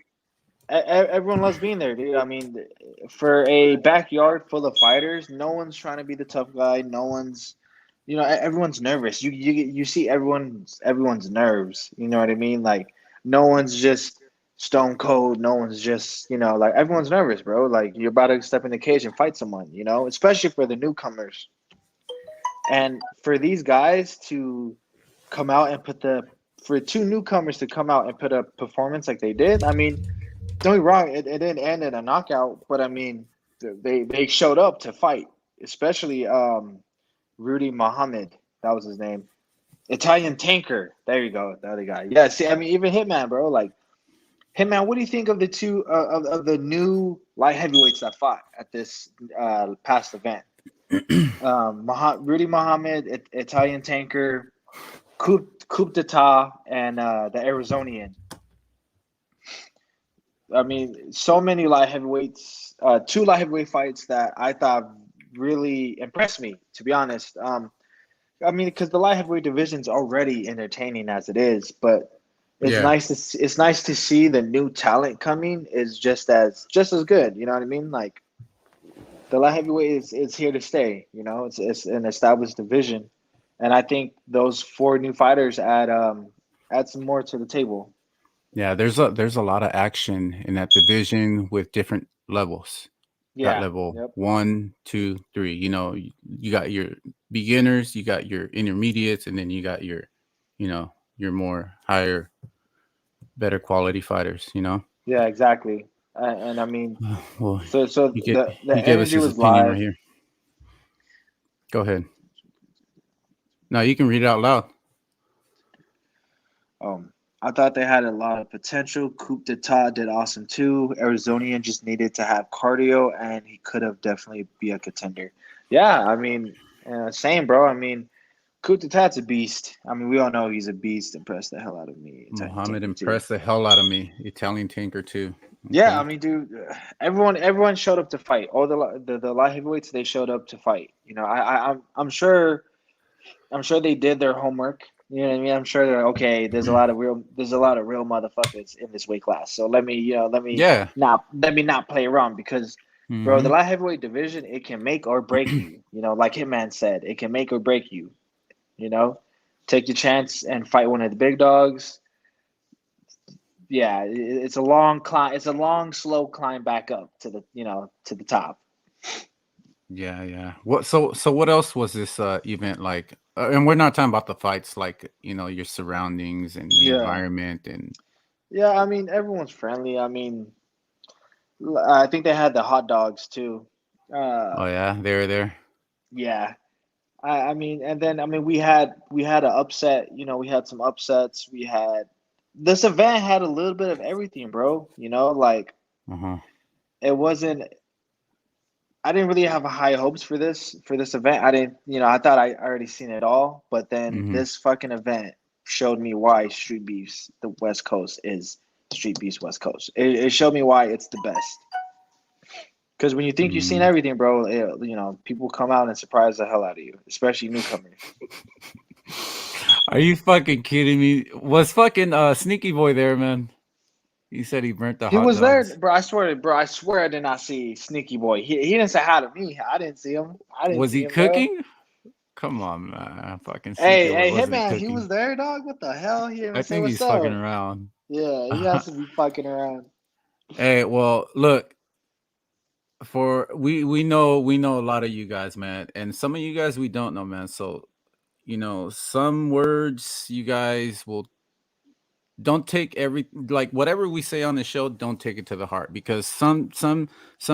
Everyone loves being there, dude. I mean, for a backyard full of fighters, no one's trying to be the tough guy. No one's, everyone's nervous. You see everyone's nerves. You know what I mean? Like, no one's just stone cold. No one's just, like everyone's nervous, bro. Like you're about to step in the cage and fight someone. Especially for the newcomers. And for these guys to come out and for two newcomers to come out and put a performance like they did, I mean, don't get me wrong, it didn't end in a knockout, but I mean, they showed up to fight, especially Rudy Muhammad, that was his name. Italian Tanker, there you go, the other guy. Yeah, see, I mean, even Hitman, bro, like, Hitman, what do you think of the two of the new light heavyweights that fought at this past event? Rudy Muhammad, Italian Tanker, Coup d'etat, and the Arizonian. I mean, so many light heavyweights, two light heavyweight fights that I thought really impressed me, to be honest. I mean, because the light heavyweight division's already entertaining as it is, but it's nice to see the new talent coming is just as good. You know what I mean? Like the light heavyweight is here to stay. It's an established division, and I think those four new fighters add some more to the table. Yeah, there's a lot of action in that division with different levels. Yeah. Got level Yep. 1, 2, 3. You got your beginners, you got your intermediates, and then you got your more higher, better quality fighters. Yeah, exactly. And I mean, well, so the gave us energy his was opinion live. right here. Go ahead. No, you can read it out loud. I thought they had a lot of potential. Coup d'etat did awesome too. Arizonian just needed to have cardio, and he could have definitely be a contender. Yeah, I mean, same, bro. I mean, Coup d'etat's a beast. I mean, we all know he's a beast. Impressed the hell out of me. Muhammad impressed the hell out of me. Italian Tanker too. Okay. Yeah, I mean, dude, everyone showed up to fight. All the light heavyweights, they showed up to fight. I'm sure they did their homework. You know what I mean? I'm sure they're okay. There's a lot of real motherfuckers in this weight class. So let me not play around because, bro, the light heavyweight division, it can make or break you. Like Hitman said, it can make or break you. Take your chance and fight one of the big dogs. Yeah, it's a long climb. It's a long, slow climb back up to the top. Yeah. What? So what else was this event like? And we're not talking about the fights, like your surroundings and the environment and. Yeah, I mean everyone's friendly. I mean, I think they had the hot dogs too. Oh yeah, they were there. Yeah, I mean, and then we had an upset. We had some upsets. This event had a little bit of everything, bro. Like it wasn't. I didn't really have high hopes for this event. I didn't, I thought I already seen it all, but then this fucking event showed me why Street Beefs, the West Coast, is Street Beefs West Coast. It showed me why it's the best. Because when you think you've seen everything, bro, people come out and surprise the hell out of you, especially newcomers. Are you fucking kidding me? Was fucking Sneaky Boy there, man? He said he burnt the hot dogs. He was there, bro. I swear I did not see Sneaky Boy. He didn't say hi to me. I didn't see him. Was he cooking? Bro. Come on, man. Fucking Hey, Hitman, he was there, dog. What the hell? He didn't I say think what's he's up. fucking around. Yeah, he has to be fucking around. Hey, well, look. We know a lot of you guys, man, and some of you guys we don't know, man. So, some words you guys will don't take whatever we say on the show, don't take it to the heart, because some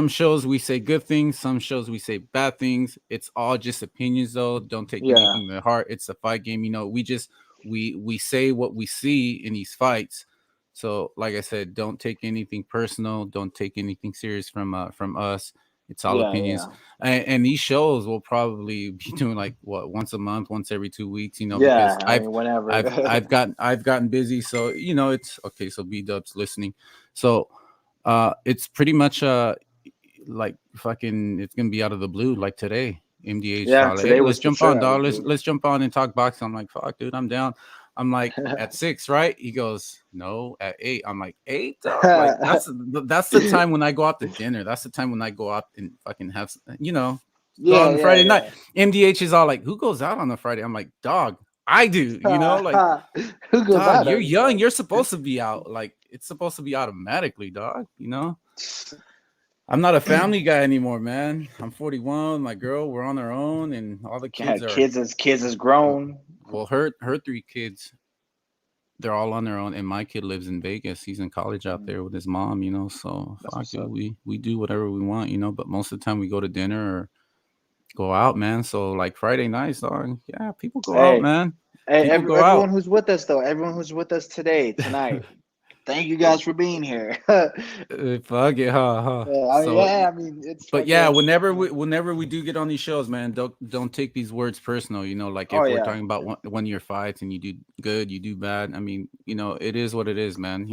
shows we say good things, some shows we say bad things. It's all just opinions though. Don't take anything to the heart. It's a fight game, we say what we see in these fights. So like I said, don't take anything personal, don't take anything serious from us. It's all opinions. And these shows will probably be doing like once a month, once every 2 weeks, because whenever. I've gotten busy. So, it's okay. So B-Dub's listening. So it's pretty much like fucking, it's gonna be out of the blue like today. MDH today let's jump on, dog. Let's jump on and talk boxing. I'm like, fuck, dude, I'm down. I'm like, at 6, right? He goes, no, at 8. I'm like, 8? Like, that's the time when I go out to dinner. That's the time when I go out and fucking have, go out on Friday night. MDH is all like, who goes out on a Friday? I'm like, dog, I do. Like, who goes dog, out? You're young. You're supposed to be out. Like, it's supposed to be automatically, dog. I'm not a family guy anymore, man. I'm 41. My girl, we're on our own, and all the kids are kids is grown. Well, her 3 kids, they're all on their own, and my kid lives in Vegas. He's in college out there with his mom, So fuck it, we do whatever we want, But most of the time we go to dinner or go out, man. So like Friday nights, dog. Yeah, people go out, man. Hey, everyone who's with us though, everyone who's with us tonight. Thank you guys for being here. Fuck it, huh? It's. But yeah, whenever we do get on these shows, man, don't take these words personal. Like if we're talking about one of your fights and you do good, you do bad. It is what it is, man.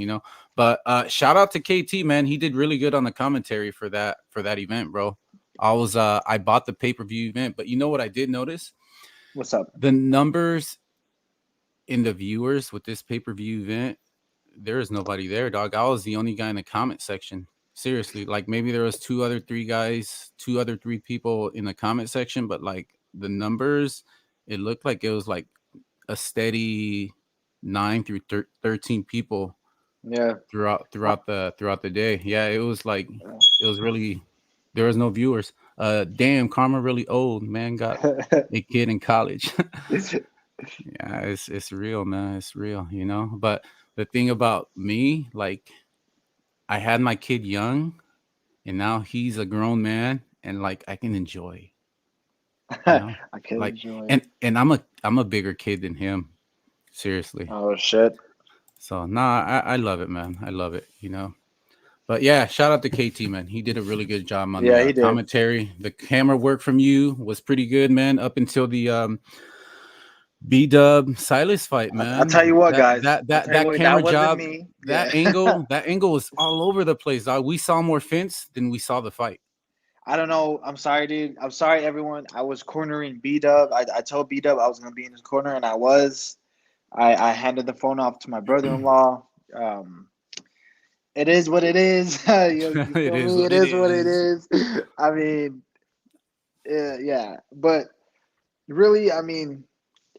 But shout out to KT, man. He did really good on the commentary for that event, bro. I bought the pay-per-view event, but you know what I did notice? What's up? The numbers in the viewers with this pay-per-view event. There is nobody there, dog. I was the only guy in the comment section. Seriously, like maybe there was 2 other 3 people in the comment section, but like the numbers, it looked like it was like a steady 9 through 13 people. Yeah. Throughout the day. Yeah, it was like it was really, there was no viewers. Damn, karma really old. Man got a kid in college. Yeah, it's real, man. It's real, But the thing about me, like, I had my kid young, and now he's a grown man, and like I can enjoy. I can enjoy. And I'm a bigger kid than him. Seriously. Oh shit. So I love it, man. I love it. But yeah, shout out to KT, man. He did a really good job on the commentary. The camera work from you was pretty good, man. Up until the B-Dub Silas fight, man. I'll tell you what, guys. That camera job, that angle was all over the place, dog. We saw more fence than we saw the fight. I don't know. I'm sorry, dude. I'm sorry, everyone. I was cornering B-Dub. I told B-Dub I was gonna be in his corner, and I was. I handed the phone off to my brother-in-law. It is what it is. It is what it is. I mean, yeah. But really, I mean.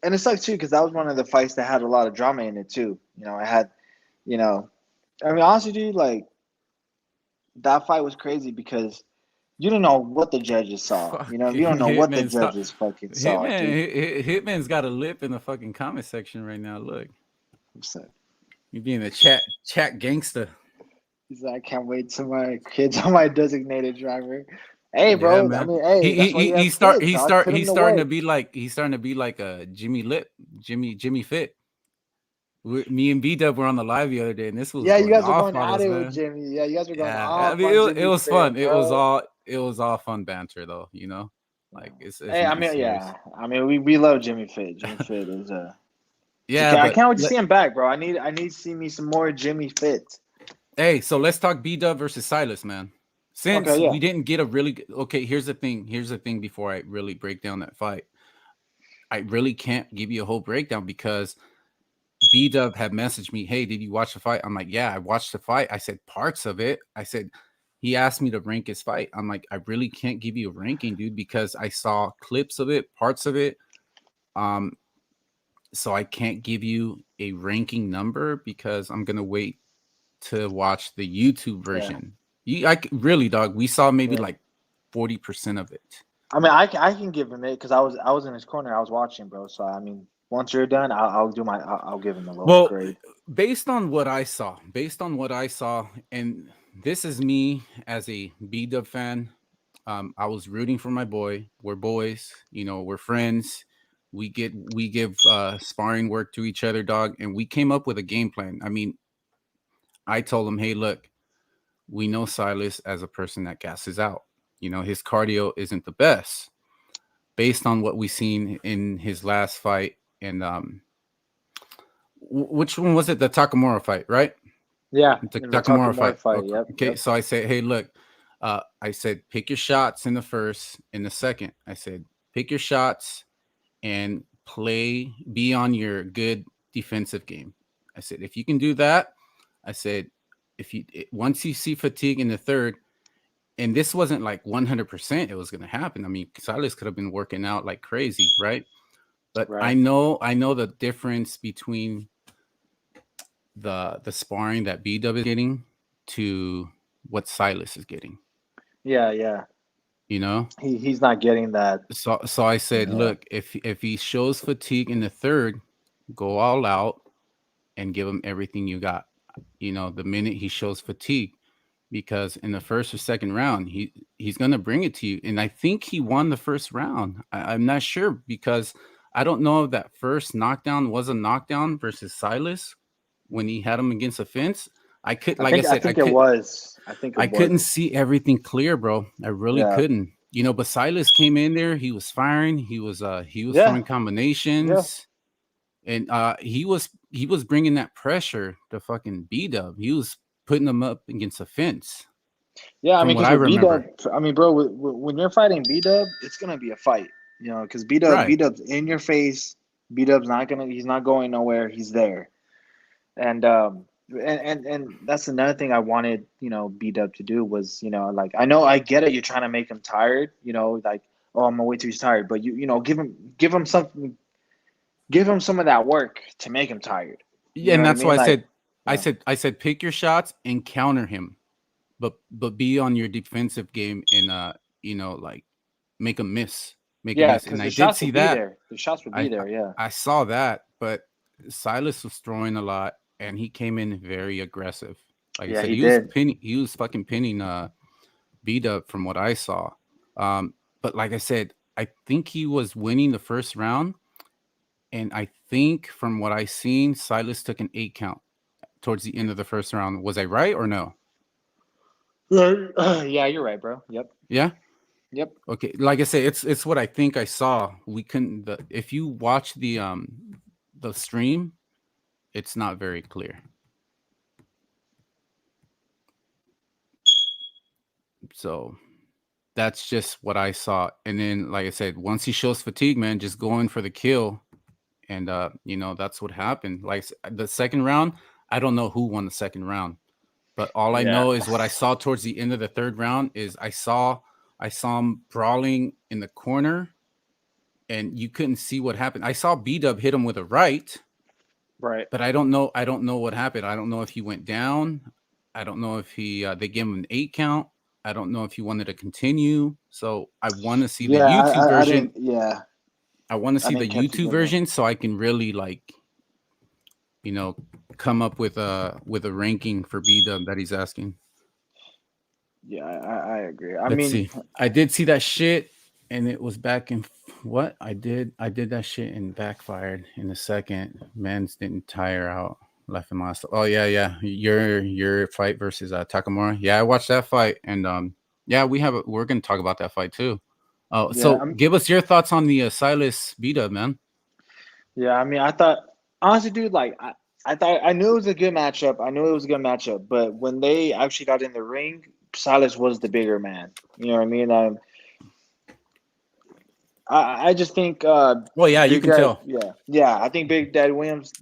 And it sucks too, because that was one of the fights that had a lot of drama in it too. Honestly, dude, like that fight was crazy because you don't know what the judges saw. You don't know what the judges fucking saw. Hitman's got a lip in the fucking comment section right now. Look, you being a chat gangster. He's like, I can't wait till my kids on my designated driver. Hey, bro. Yeah, I mean, hey, he's starting to be like a Jimmy Fit. Me and B-Dub were on the live the other day, and this was you guys were going at it with Jimmy. Yeah, you guys were going off. I mean, it was fun. It was all fun banter, though. Like it's hey, I mean, serious. I mean, we love Jimmy Fit. Jimmy Fit is I can't wait to see him back, bro. I need to see me some more Jimmy Fit. Hey, so let's talk B-Dub versus Silas, man. Since we didn't get a really good, here's the thing before I really break down that fight. I really can't give you a whole breakdown because B-Dub had messaged me, hey, did you watch the fight? I'm like, yeah, I watched the fight. I said parts of it. I said, he asked me to rank his fight. I'm like, I really can't give you a ranking, dude, because I saw clips of it, parts of it. So I can't give you a ranking number because I'm going to wait to watch the YouTube version. Really, dog. We saw maybe like 40% of it. I mean, I can give him it because I was in his corner. I was watching, bro. So I mean, once you're done, I'll give him a little grade. based on what I saw, and this is me as a B-Dub fan. I was rooting for my boy. We're boys, we're friends. We give sparring work to each other, dog, and we came up with a game plan. I mean, I told him, hey, look, we know Silas as a person that gasses out. His cardio isn't the best based on what we've seen in his last fight. And which one was it? The Takamura fight, right? Yeah, the Takamura fight. fight. Okay. Yep, Okay. Yep. So I said, hey, look, I said, pick your shots in the first, in the second. I said, pick your shots and be on your good defensive game. I said, if you can do that, I said, once you see fatigue in the third, and this wasn't like 100% it was going to happen. I mean, Silas could have been working out like crazy, right? But right. I know the difference between the sparring that B-Dub is getting to what Silas is getting. Yeah. He's not getting that. So I said, look, if he shows fatigue in the third, go all out and give him everything you got. The minute he shows fatigue, because in the first or second round, he's going to bring it to you. And I think he won the first round. I'm not sure, because I don't know if that first knockdown was a knockdown versus Silas when he had him against a fence. I think it was. I couldn't see everything clear, bro. I really couldn't. But Silas came in there. He was firing. He was throwing combinations, and he was bringing that pressure to fucking B-Dub. He was putting them up against a fence. Yeah, I mean, because B-Dub, bro, when you're fighting B-Dub, it's gonna be a fight, because B-Dub's in your face. B-Dub's he's not going nowhere. He's there, and that's another thing I wanted, B-Dub to do was, like, I get it. You're trying to make him tired, like, oh, I'm gonna wait till he's tired, but give him something, give him some of that work to make him tired. Yeah, and that's why I said pick your shots and counter him, but be on your defensive game and like make him miss. And I did see that. The shots would be there. Yeah, I saw that, but Silas was throwing a lot, and he came in very aggressive. Like I said, he was fucking pinning B-Dub from what I saw. But like I said, I think he was winning the first round, and I think from what I seen, Silas took an 8 count towards the end of the first round. Was I right or no? Yeah, you're right, bro. Yep. Yeah. Yep. Okay. Like I say, it's what I think I saw. We couldn't. If you watch the stream, it's not very clear. So that's just what I saw. And then, like I said, once he shows fatigue, man, just go in for the kill. And that's what happened. Like the second round, I don't know who won the second round, but all I know is what I saw towards the end of the third round is I saw him brawling in the corner, and you couldn't see what happened. I saw B-Dub hit him with a right, but I don't know what happened. I don't know if he went down. I don't know if they gave him an 8 count. I don't know if he wanted to continue. So I want to see the YouTube version. I want to see the YouTube version so I can really come up with a ranking for B-Dub that he's asking. Yeah, I agree. Let's see. I did see that shit, and it was back in what I did. I did that shit and backfired in the second. Men's didn't tire out. Left and lost. Oh yeah. Your fight versus Takamura. Yeah, I watched that fight, and we're gonna talk about that fight too. Oh, so give us your thoughts on the Silas B-Dub, man. Yeah, I mean, I thought honestly, dude, like I knew it was a good matchup. But when they actually got in the ring, Silas was the bigger man. You know what I mean? I just think. Well, yeah, you can tell. Yeah. I think Big Daddy Williams.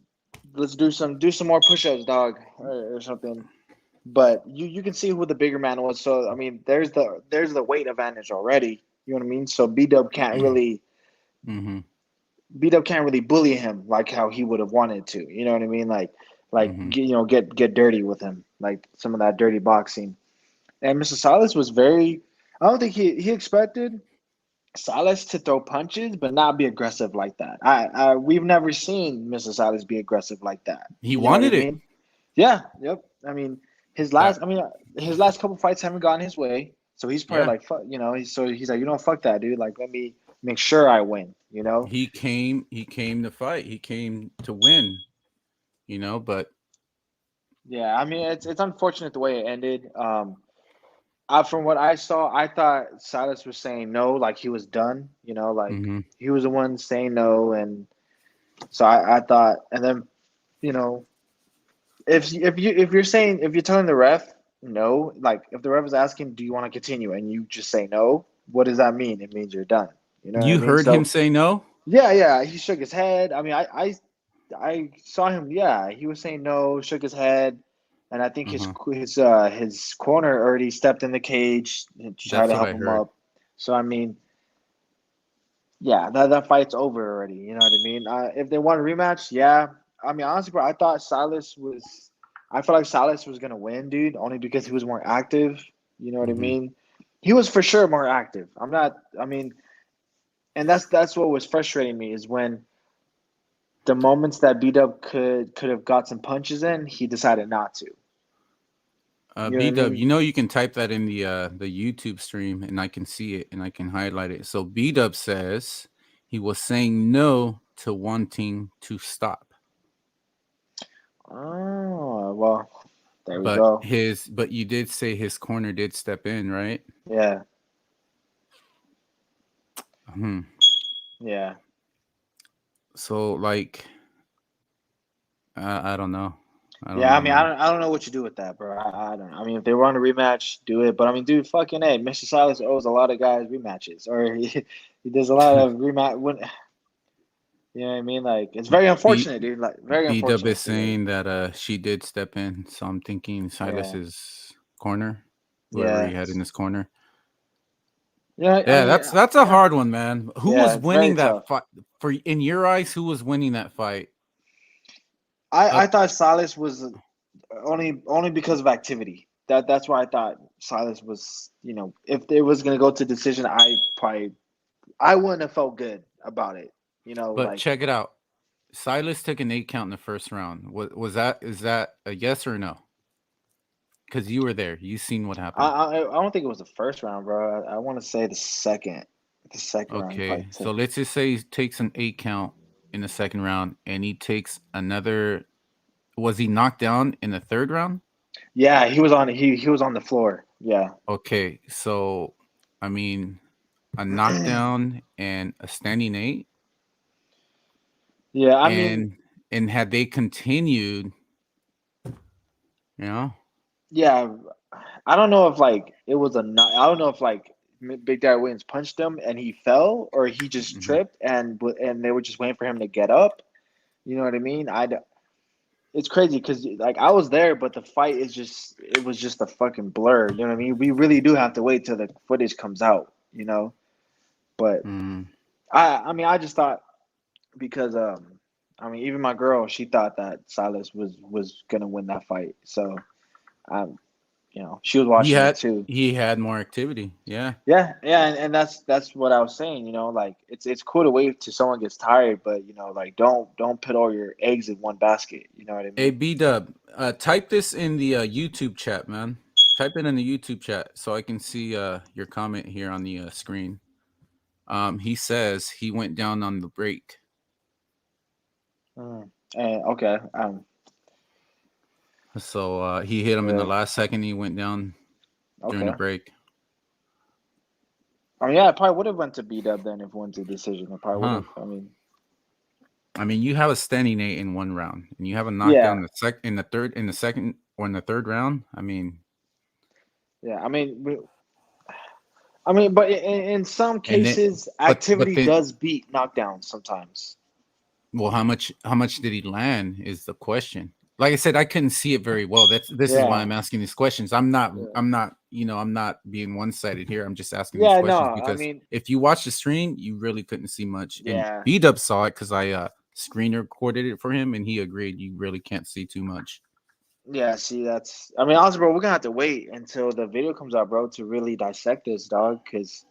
Let's do some more push-ups, dog, or something. But you can see who the bigger man was. So I mean, there's the weight advantage already. You know what I mean? So B-Dub can't really. Mm-hmm. B-Dub can't really bully him like how he would have wanted to. You know what I mean? Get dirty with him, like some of that dirty boxing. And Mr. Silas was very. I don't think he expected Salas to throw punches, but not be aggressive like that. We've never seen Mr. Salas be aggressive like that. He You know what I wanted it. mean? Yeah. Yep. I mean, his last couple fights haven't gone his way, so he's probably like, fuck, you know. He's like, you know, fuck that, dude. Like, let me make sure I win. You know. He came to fight. He came to win. You know, but yeah, I mean, it's unfortunate the way it ended. From what I saw, I thought Silas was saying no, like he was done. You know, like he was the one saying no, and so I thought, and then, you know, if you're telling the ref no, like if the ref is asking, do you want to continue, and you just say no, what does that mean? It means you're done. You know, you heard him say no. Yeah, he shook his head. I mean, I saw him. Yeah, he was saying no, shook his head. And I think his corner already stepped in the cage and tried to help him up. So I mean, yeah, that fight's over already. You know what I mean? If they want a rematch, yeah. I mean, honestly, bro, I felt like Silas was gonna win, dude, only because he was more active. You know what I mean? He was for sure more active. And that's what was frustrating me is when the moments that B-Dub could have got some punches in, he decided not to. B-Dub, you know, you can type that in the YouTube stream and I can see it and I can highlight it. So B-Dub says he was saying no to wanting to stop. Oh, well, there we go. But you did say his corner did step in, right? Yeah. Yeah. So like, I don't know. I don't know what you do with that, bro. I don't know. I mean, if they want a rematch, do it. But I mean, dude, fucking A, Mr. Silas owes a lot of guys rematches, or he does a lot of rematch. You know what I mean? Like, it's very unfortunate, dude. Like, very unfortunate. B-Dub is saying that she did step in, so I'm thinking Silas's corner, whoever he had in his corner. Yeah, that's a hard one, man. Who was winning that fight? In your eyes, who was winning that fight? I thought Silas was only because of activity. That's why I thought Silas was. You know, if it was gonna go to decision, I wouldn't have felt good about it. You know, but check it out. Silas took an 8 count in the first round. Is that a yes or no? Because you were there, you seen what happened. I don't think it was the first round, bro. I want to say the second round. Okay, so let's just say he takes an 8 count in the second round, and he takes another. Was he knocked down in the third round? Yeah, he was on the floor. Yeah. Okay, so I mean, a knockdown and a standing 8. Yeah, I mean, and had they continued, you know. Yeah, I don't know if like it was I don't know if like Big Daddy Williams punched him and he fell, or he just tripped and they were just waiting for him to get up. You know what I mean? It's crazy because like I was there, but the fight was just a fucking blur. You know what I mean? We really do have to wait till the footage comes out. You know, but I just thought because I mean even my girl, she thought that Silas was gonna win that fight. So you know, she was watching it too. He had more activity. Yeah. And that's what I was saying. You know, like it's cool to wait till someone gets tired, but you know, like don't put all your eggs in one basket. You know what I mean? Hey, B-Dub, type this in the YouTube chat, man. Type it in the YouTube chat so I can see your comment here on the screen. He says he went down on the break. Okay. So he hit him in the last second. He went down during the break. I mean, yeah, I probably would have went to B-Dub then if it went to decision. I probably would have. I mean, you have a standing 8 in one round, and you have a knockdown in the second or in the third round. I mean, yeah, I mean, but in some cases, activity does beat knockdown sometimes. Well, how much did he land is the question. Like I said, I couldn't see it very well. This is why I'm asking these questions. I'm not being one-sided here. I'm just asking these questions because if you watch the stream, you really couldn't see much. And B-Dub saw it because I screen recorded it for him, and he agreed you really can't see too much. Yeah, see, honestly, bro, we're gonna have to wait until the video comes out, bro, to really dissect this, dog. Because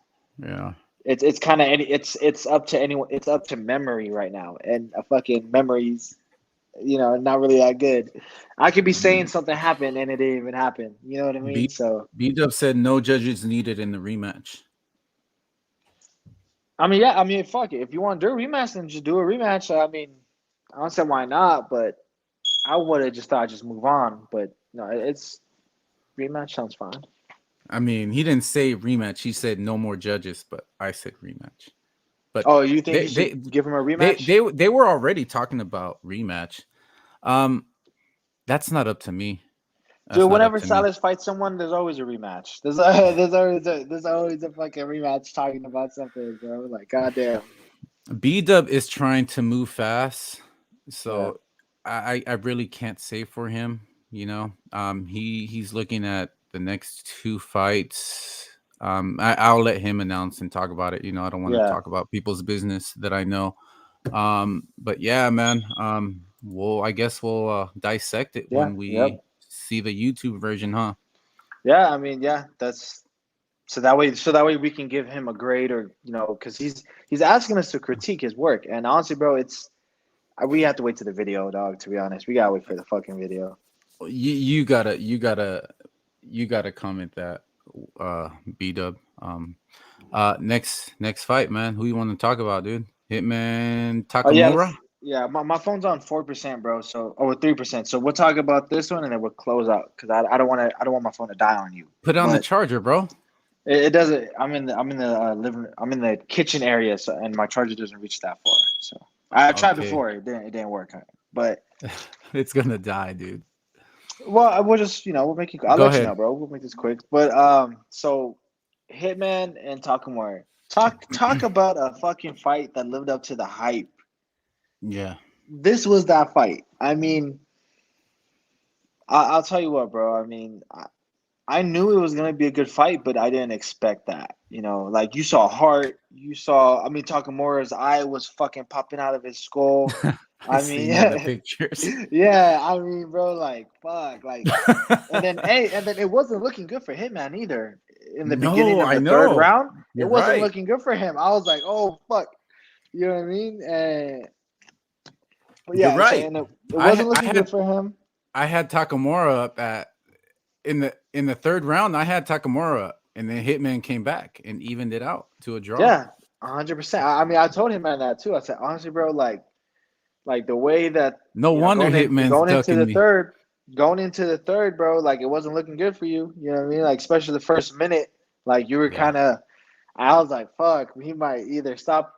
it's kind of it's up to anyone. It's up to memory right now, and a fucking memories, not really that good. I could be saying something happened and it didn't even happen. You know what I mean? So B-Dub said no judges needed in the rematch. I mean, yeah, I mean, fuck it. If you want to do a rematch, then just do a rematch. I mean, I don't say why not, but I would have just thought just move on. But no, it's rematch sounds fine. I mean, he didn't say rematch. He said no more judges, but I said rematch. But you think you should give him a rematch? They were already talking about rematch. That's not up to me. Dude, whenever Salas fights someone, there's always a rematch. There's always a fucking rematch talking about something, bro. Like, goddamn. B-Dub is trying to move fast, so I really can't say for him. He's looking at the next 2 fights. I'll let him announce and talk about it. I don't want to talk about people's business that I know. But yeah, man. I guess we'll dissect it when we see the YouTube version, huh? Yeah, I mean, yeah, that's so that way we can give him a grade, or because he's asking us to critique his work, and honestly, bro, we have to wait to the video, dog. To be honest, we gotta wait for the fucking video. You gotta comment that, B-Dub. Next fight, man. Who you want to talk about, dude? Hitman Takamura? Yeah, my phone's on 4%, bro. So 3%. So we'll talk about this one and then we'll close out because I don't want my phone to die on you. Put it on the charger, bro. It doesn't. I'm in the kitchen area, and my charger doesn't reach that far. So I tried before. It didn't work. But it's gonna die, dude. Well, we'll just we'll make it. I'll let you know, bro. We'll make this quick. But so Hitman and Takamura. Talk about a fucking fight that lived up to the hype. Yeah. This was that fight. I mean, I'll tell you what, bro. I mean, I knew it was going to be a good fight, but I didn't expect that. Like you saw heart. I mean, Takamura's eye was fucking popping out of his skull. I mean, the pictures. Yeah, I mean, bro, like, fuck. Like, and then it wasn't looking good for Hitman either. In the beginning of the third round, it wasn't looking good for him. I was like, oh, fuck. You know what I mean? But yeah, you're right. So, it wasn't looking good for him. I had Takamura up in the third round. I had Takamura up, and then Hitman came back and evened it out to a draw. Yeah, 100%. I mean, I told him that too. I said, honestly, bro, like the way that wonder Hitman's going ducking into the me. going into the third, bro, like it wasn't looking good for you. You know what I mean? Like especially the first minute, like you were kind of. I was like, fuck, he might either stop,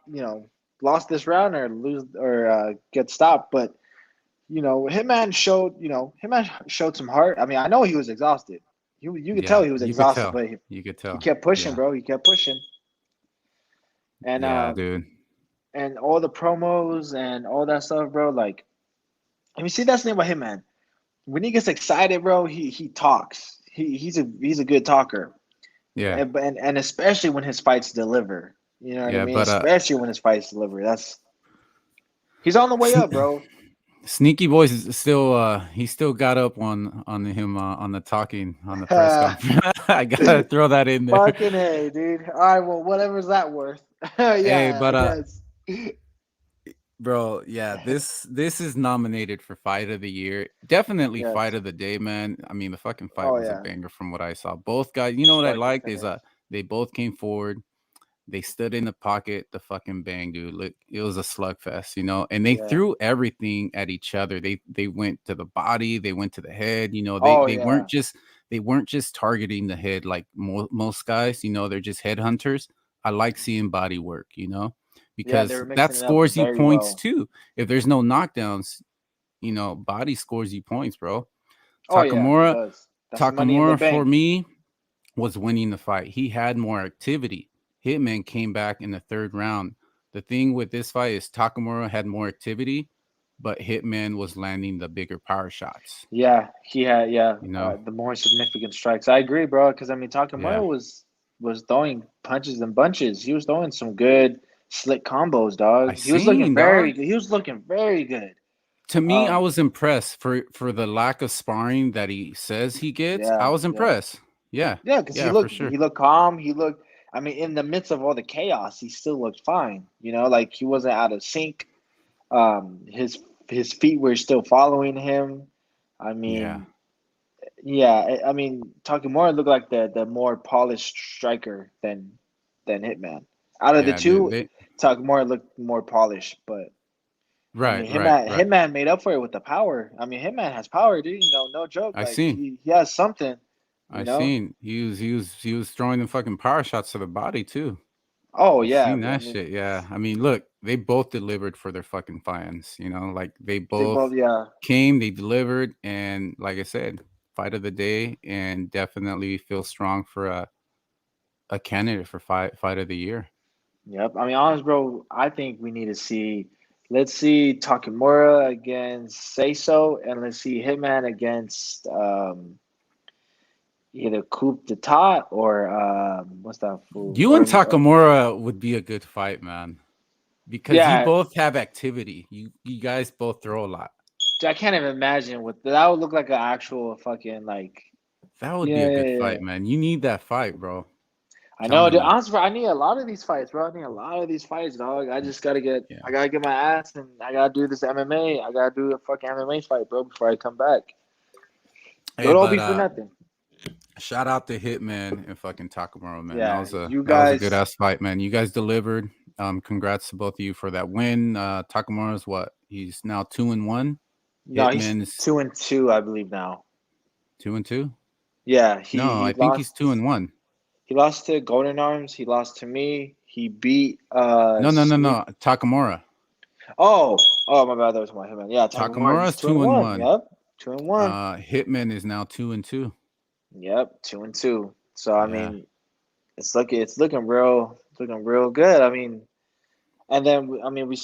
lost this round or lose or get stopped. But Hitman showed some heart. I mean, I know he was exhausted. You could tell he was exhausted, but you could tell he kept pushing, bro. He kept pushing. And dude. And all the promos and all that stuff, bro. Like, I mean, see, that's the thing about Hitman. When he gets excited, bro, he talks. He's a good talker. Yeah. And especially when his fights deliver. You know what I mean? But, especially when his fights deliver. He's on the way up, bro. Sneaky Boys is still he still got up on him on the talking on the press conference. I gotta throw that in there. Fucking A, dude. All right, well, whatever's that worth. Yeah, hey, but bro, yeah, this is nominated for Fight of the Year. Definitely Fight of the Day, man. I mean, the fucking fight was a banger from what I saw. Both guys, you know what I liked is they both came forward. They stood in the pocket, the fucking bang, dude. Look, it was a slugfest, and they threw everything at each other. They went to the body, they went to the head, they weren't just targeting the head like most guys, they're just headhunters. I like seeing body work, because that scores you points too. If there's no knockdowns, body scores you points, bro. Takamura for me was winning the fight. He had more activity. Hitman came back in the third round. The thing with this fight is Takamura had more activity, but Hitman was landing the bigger power shots. Yeah, he had the more significant strikes. I agree, bro. Because I mean, Takamura was throwing punches and bunches. He was throwing some good slick combos, dog. He was looking very good. To me, I was impressed for the lack of sparring that he says he gets. I was impressed. Yeah, because he looked calm. I mean, in the midst of all the chaos, he still looked fine. You know, like he wasn't out of sync. His feet were still following him. I mean, I mean, Takemura looked like the more polished striker than Hitman. Out of the two, Takemura looked more polished, but I mean, Hitman made up for it with the power. I mean, Hitman has power, dude. You know, no joke. Like he has something. He was throwing the fucking power shots to the body too. Oh yeah, seen that shit. Yeah, I mean, look, they both delivered for their fucking fans. You know, like they both came, they delivered, and like I said, fight of the day, and definitely feel strong for a candidate for fight of the year. Yep. I mean, honest, bro, I think we need to see. Let's see Takemura against Seiso, and let's see Hitman against either Coup d'etat or what's that fool? You and Takemura would be a good fight, man. Because you both have activity. You guys both throw a lot. I can't even imagine what that would look like. An actual fucking like. That would be a good fight, man. You need that fight, bro. I know, dude. Honestly, bro, I need a lot of these fights, bro. I need a lot of these fights, dog. I just gotta get. I gotta get my ass, and I gotta do this MMA. I gotta do a fucking MMA fight, bro, before I come back. Don't be for nothing. Shout out to Hitman and fucking Takemura, man. That was a good ass fight, man. You guys delivered. Congrats to both of you for that win. Takemura's what? He's now 2-1. No, he's 2-2, I believe now. 2-2? Yeah. I think he's 2-1. He lost to Golden Arms. He lost to me. He beat No. Takemura. Oh, my bad. That was my Hitman. Yeah, Takemura's 2-1. Yep, 2-1. Hitman is now 2-2. Yep, 2-2. So I mean, it's looking real good. I mean, and then we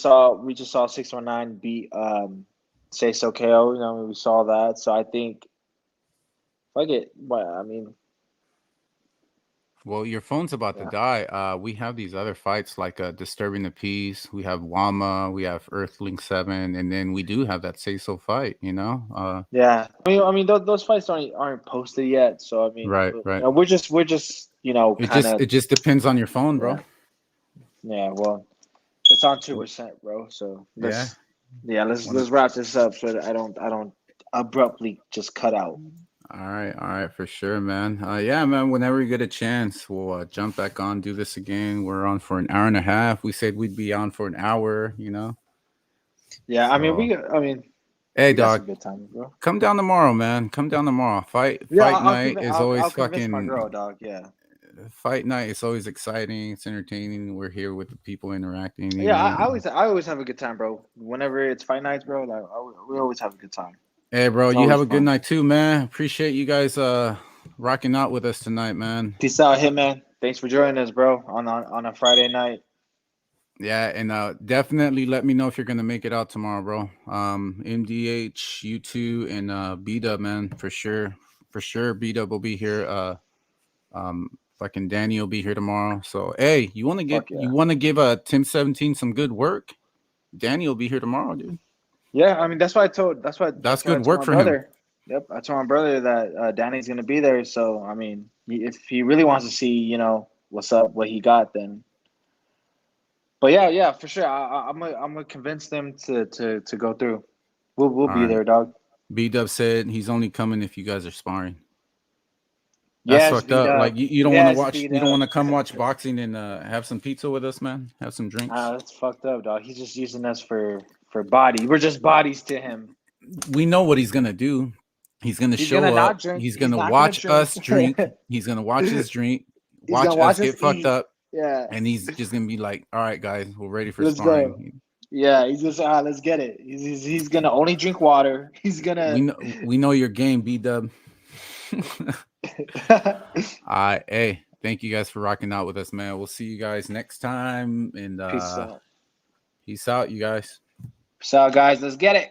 just saw 619 beat Seiso KO. You know, we saw that. So I think, fuck it. But I mean. Well, your phone's about to die. We have these other fights like Disturbing the Peace. We have Wama. We have Earthling 7, and then we do have that Seiso fight. You know. Yeah. I mean, those fights aren't posted yet. So I mean, right. We're just you know. It just depends on your phone, bro. Yeah. Well, it's on 2%, bro. So let's wrap this up so that I don't abruptly just cut out. All right, for sure, man. Man, whenever you get a chance, we'll jump back on, do this again. We're on for an hour and a half. We said we'd be on for an hour, you know. Yeah, so, hey, dog, good time, bro. Come down tomorrow, man. Come down tomorrow. Fight night is always fucking. My girl, dog. Yeah. Fight night is always exciting. It's entertaining. We're here with the people interacting. I always have a good time, bro. Whenever it's fight nights, bro, like we always have a good time. Hey, bro, you have a good night too, man. Appreciate you guys rocking out with us tonight, man. Peace out, Hitman. Thanks for joining us, bro, on a Friday night. Yeah, and definitely let me know if you're gonna make it out tomorrow, bro. MDH, U2, and B-Dub, man, for sure. For sure, B-Dub will be here. Fucking Danny will be here tomorrow. So hey, you wanna give Tim 17 some good work? Danny will be here tomorrow, dude. Yeah, I mean that's good work for him. Yep, I told my brother that Danny's gonna be there. So I mean, if he really wants to see, you know, what's up, what he got, then. But yeah, for sure. I'm gonna convince them to go through. We'll be there, dog. B-Dub said he's only coming if you guys are sparring. That's fucked up. Like you don't want to watch. You don't want to come watch boxing and have some pizza with us, man. Have some drinks. That's fucked up, dog. He's just using us for body. We're just bodies to him. We know what he's gonna do. He's gonna show up. He's gonna watch us drink. He's gonna watch us drink. Watch us get fucked up. Yeah. And he's just gonna be like, "All right, guys, we're ready for sparring." Go. Yeah, he's just let's get it. He's gonna only drink water. He's gonna. We know your game, B-Dub. Hey, thank you guys for rocking out with us, man. We'll see you guys next time. And peace out. Peace out, you guys. Peace out, guys. Let's get it.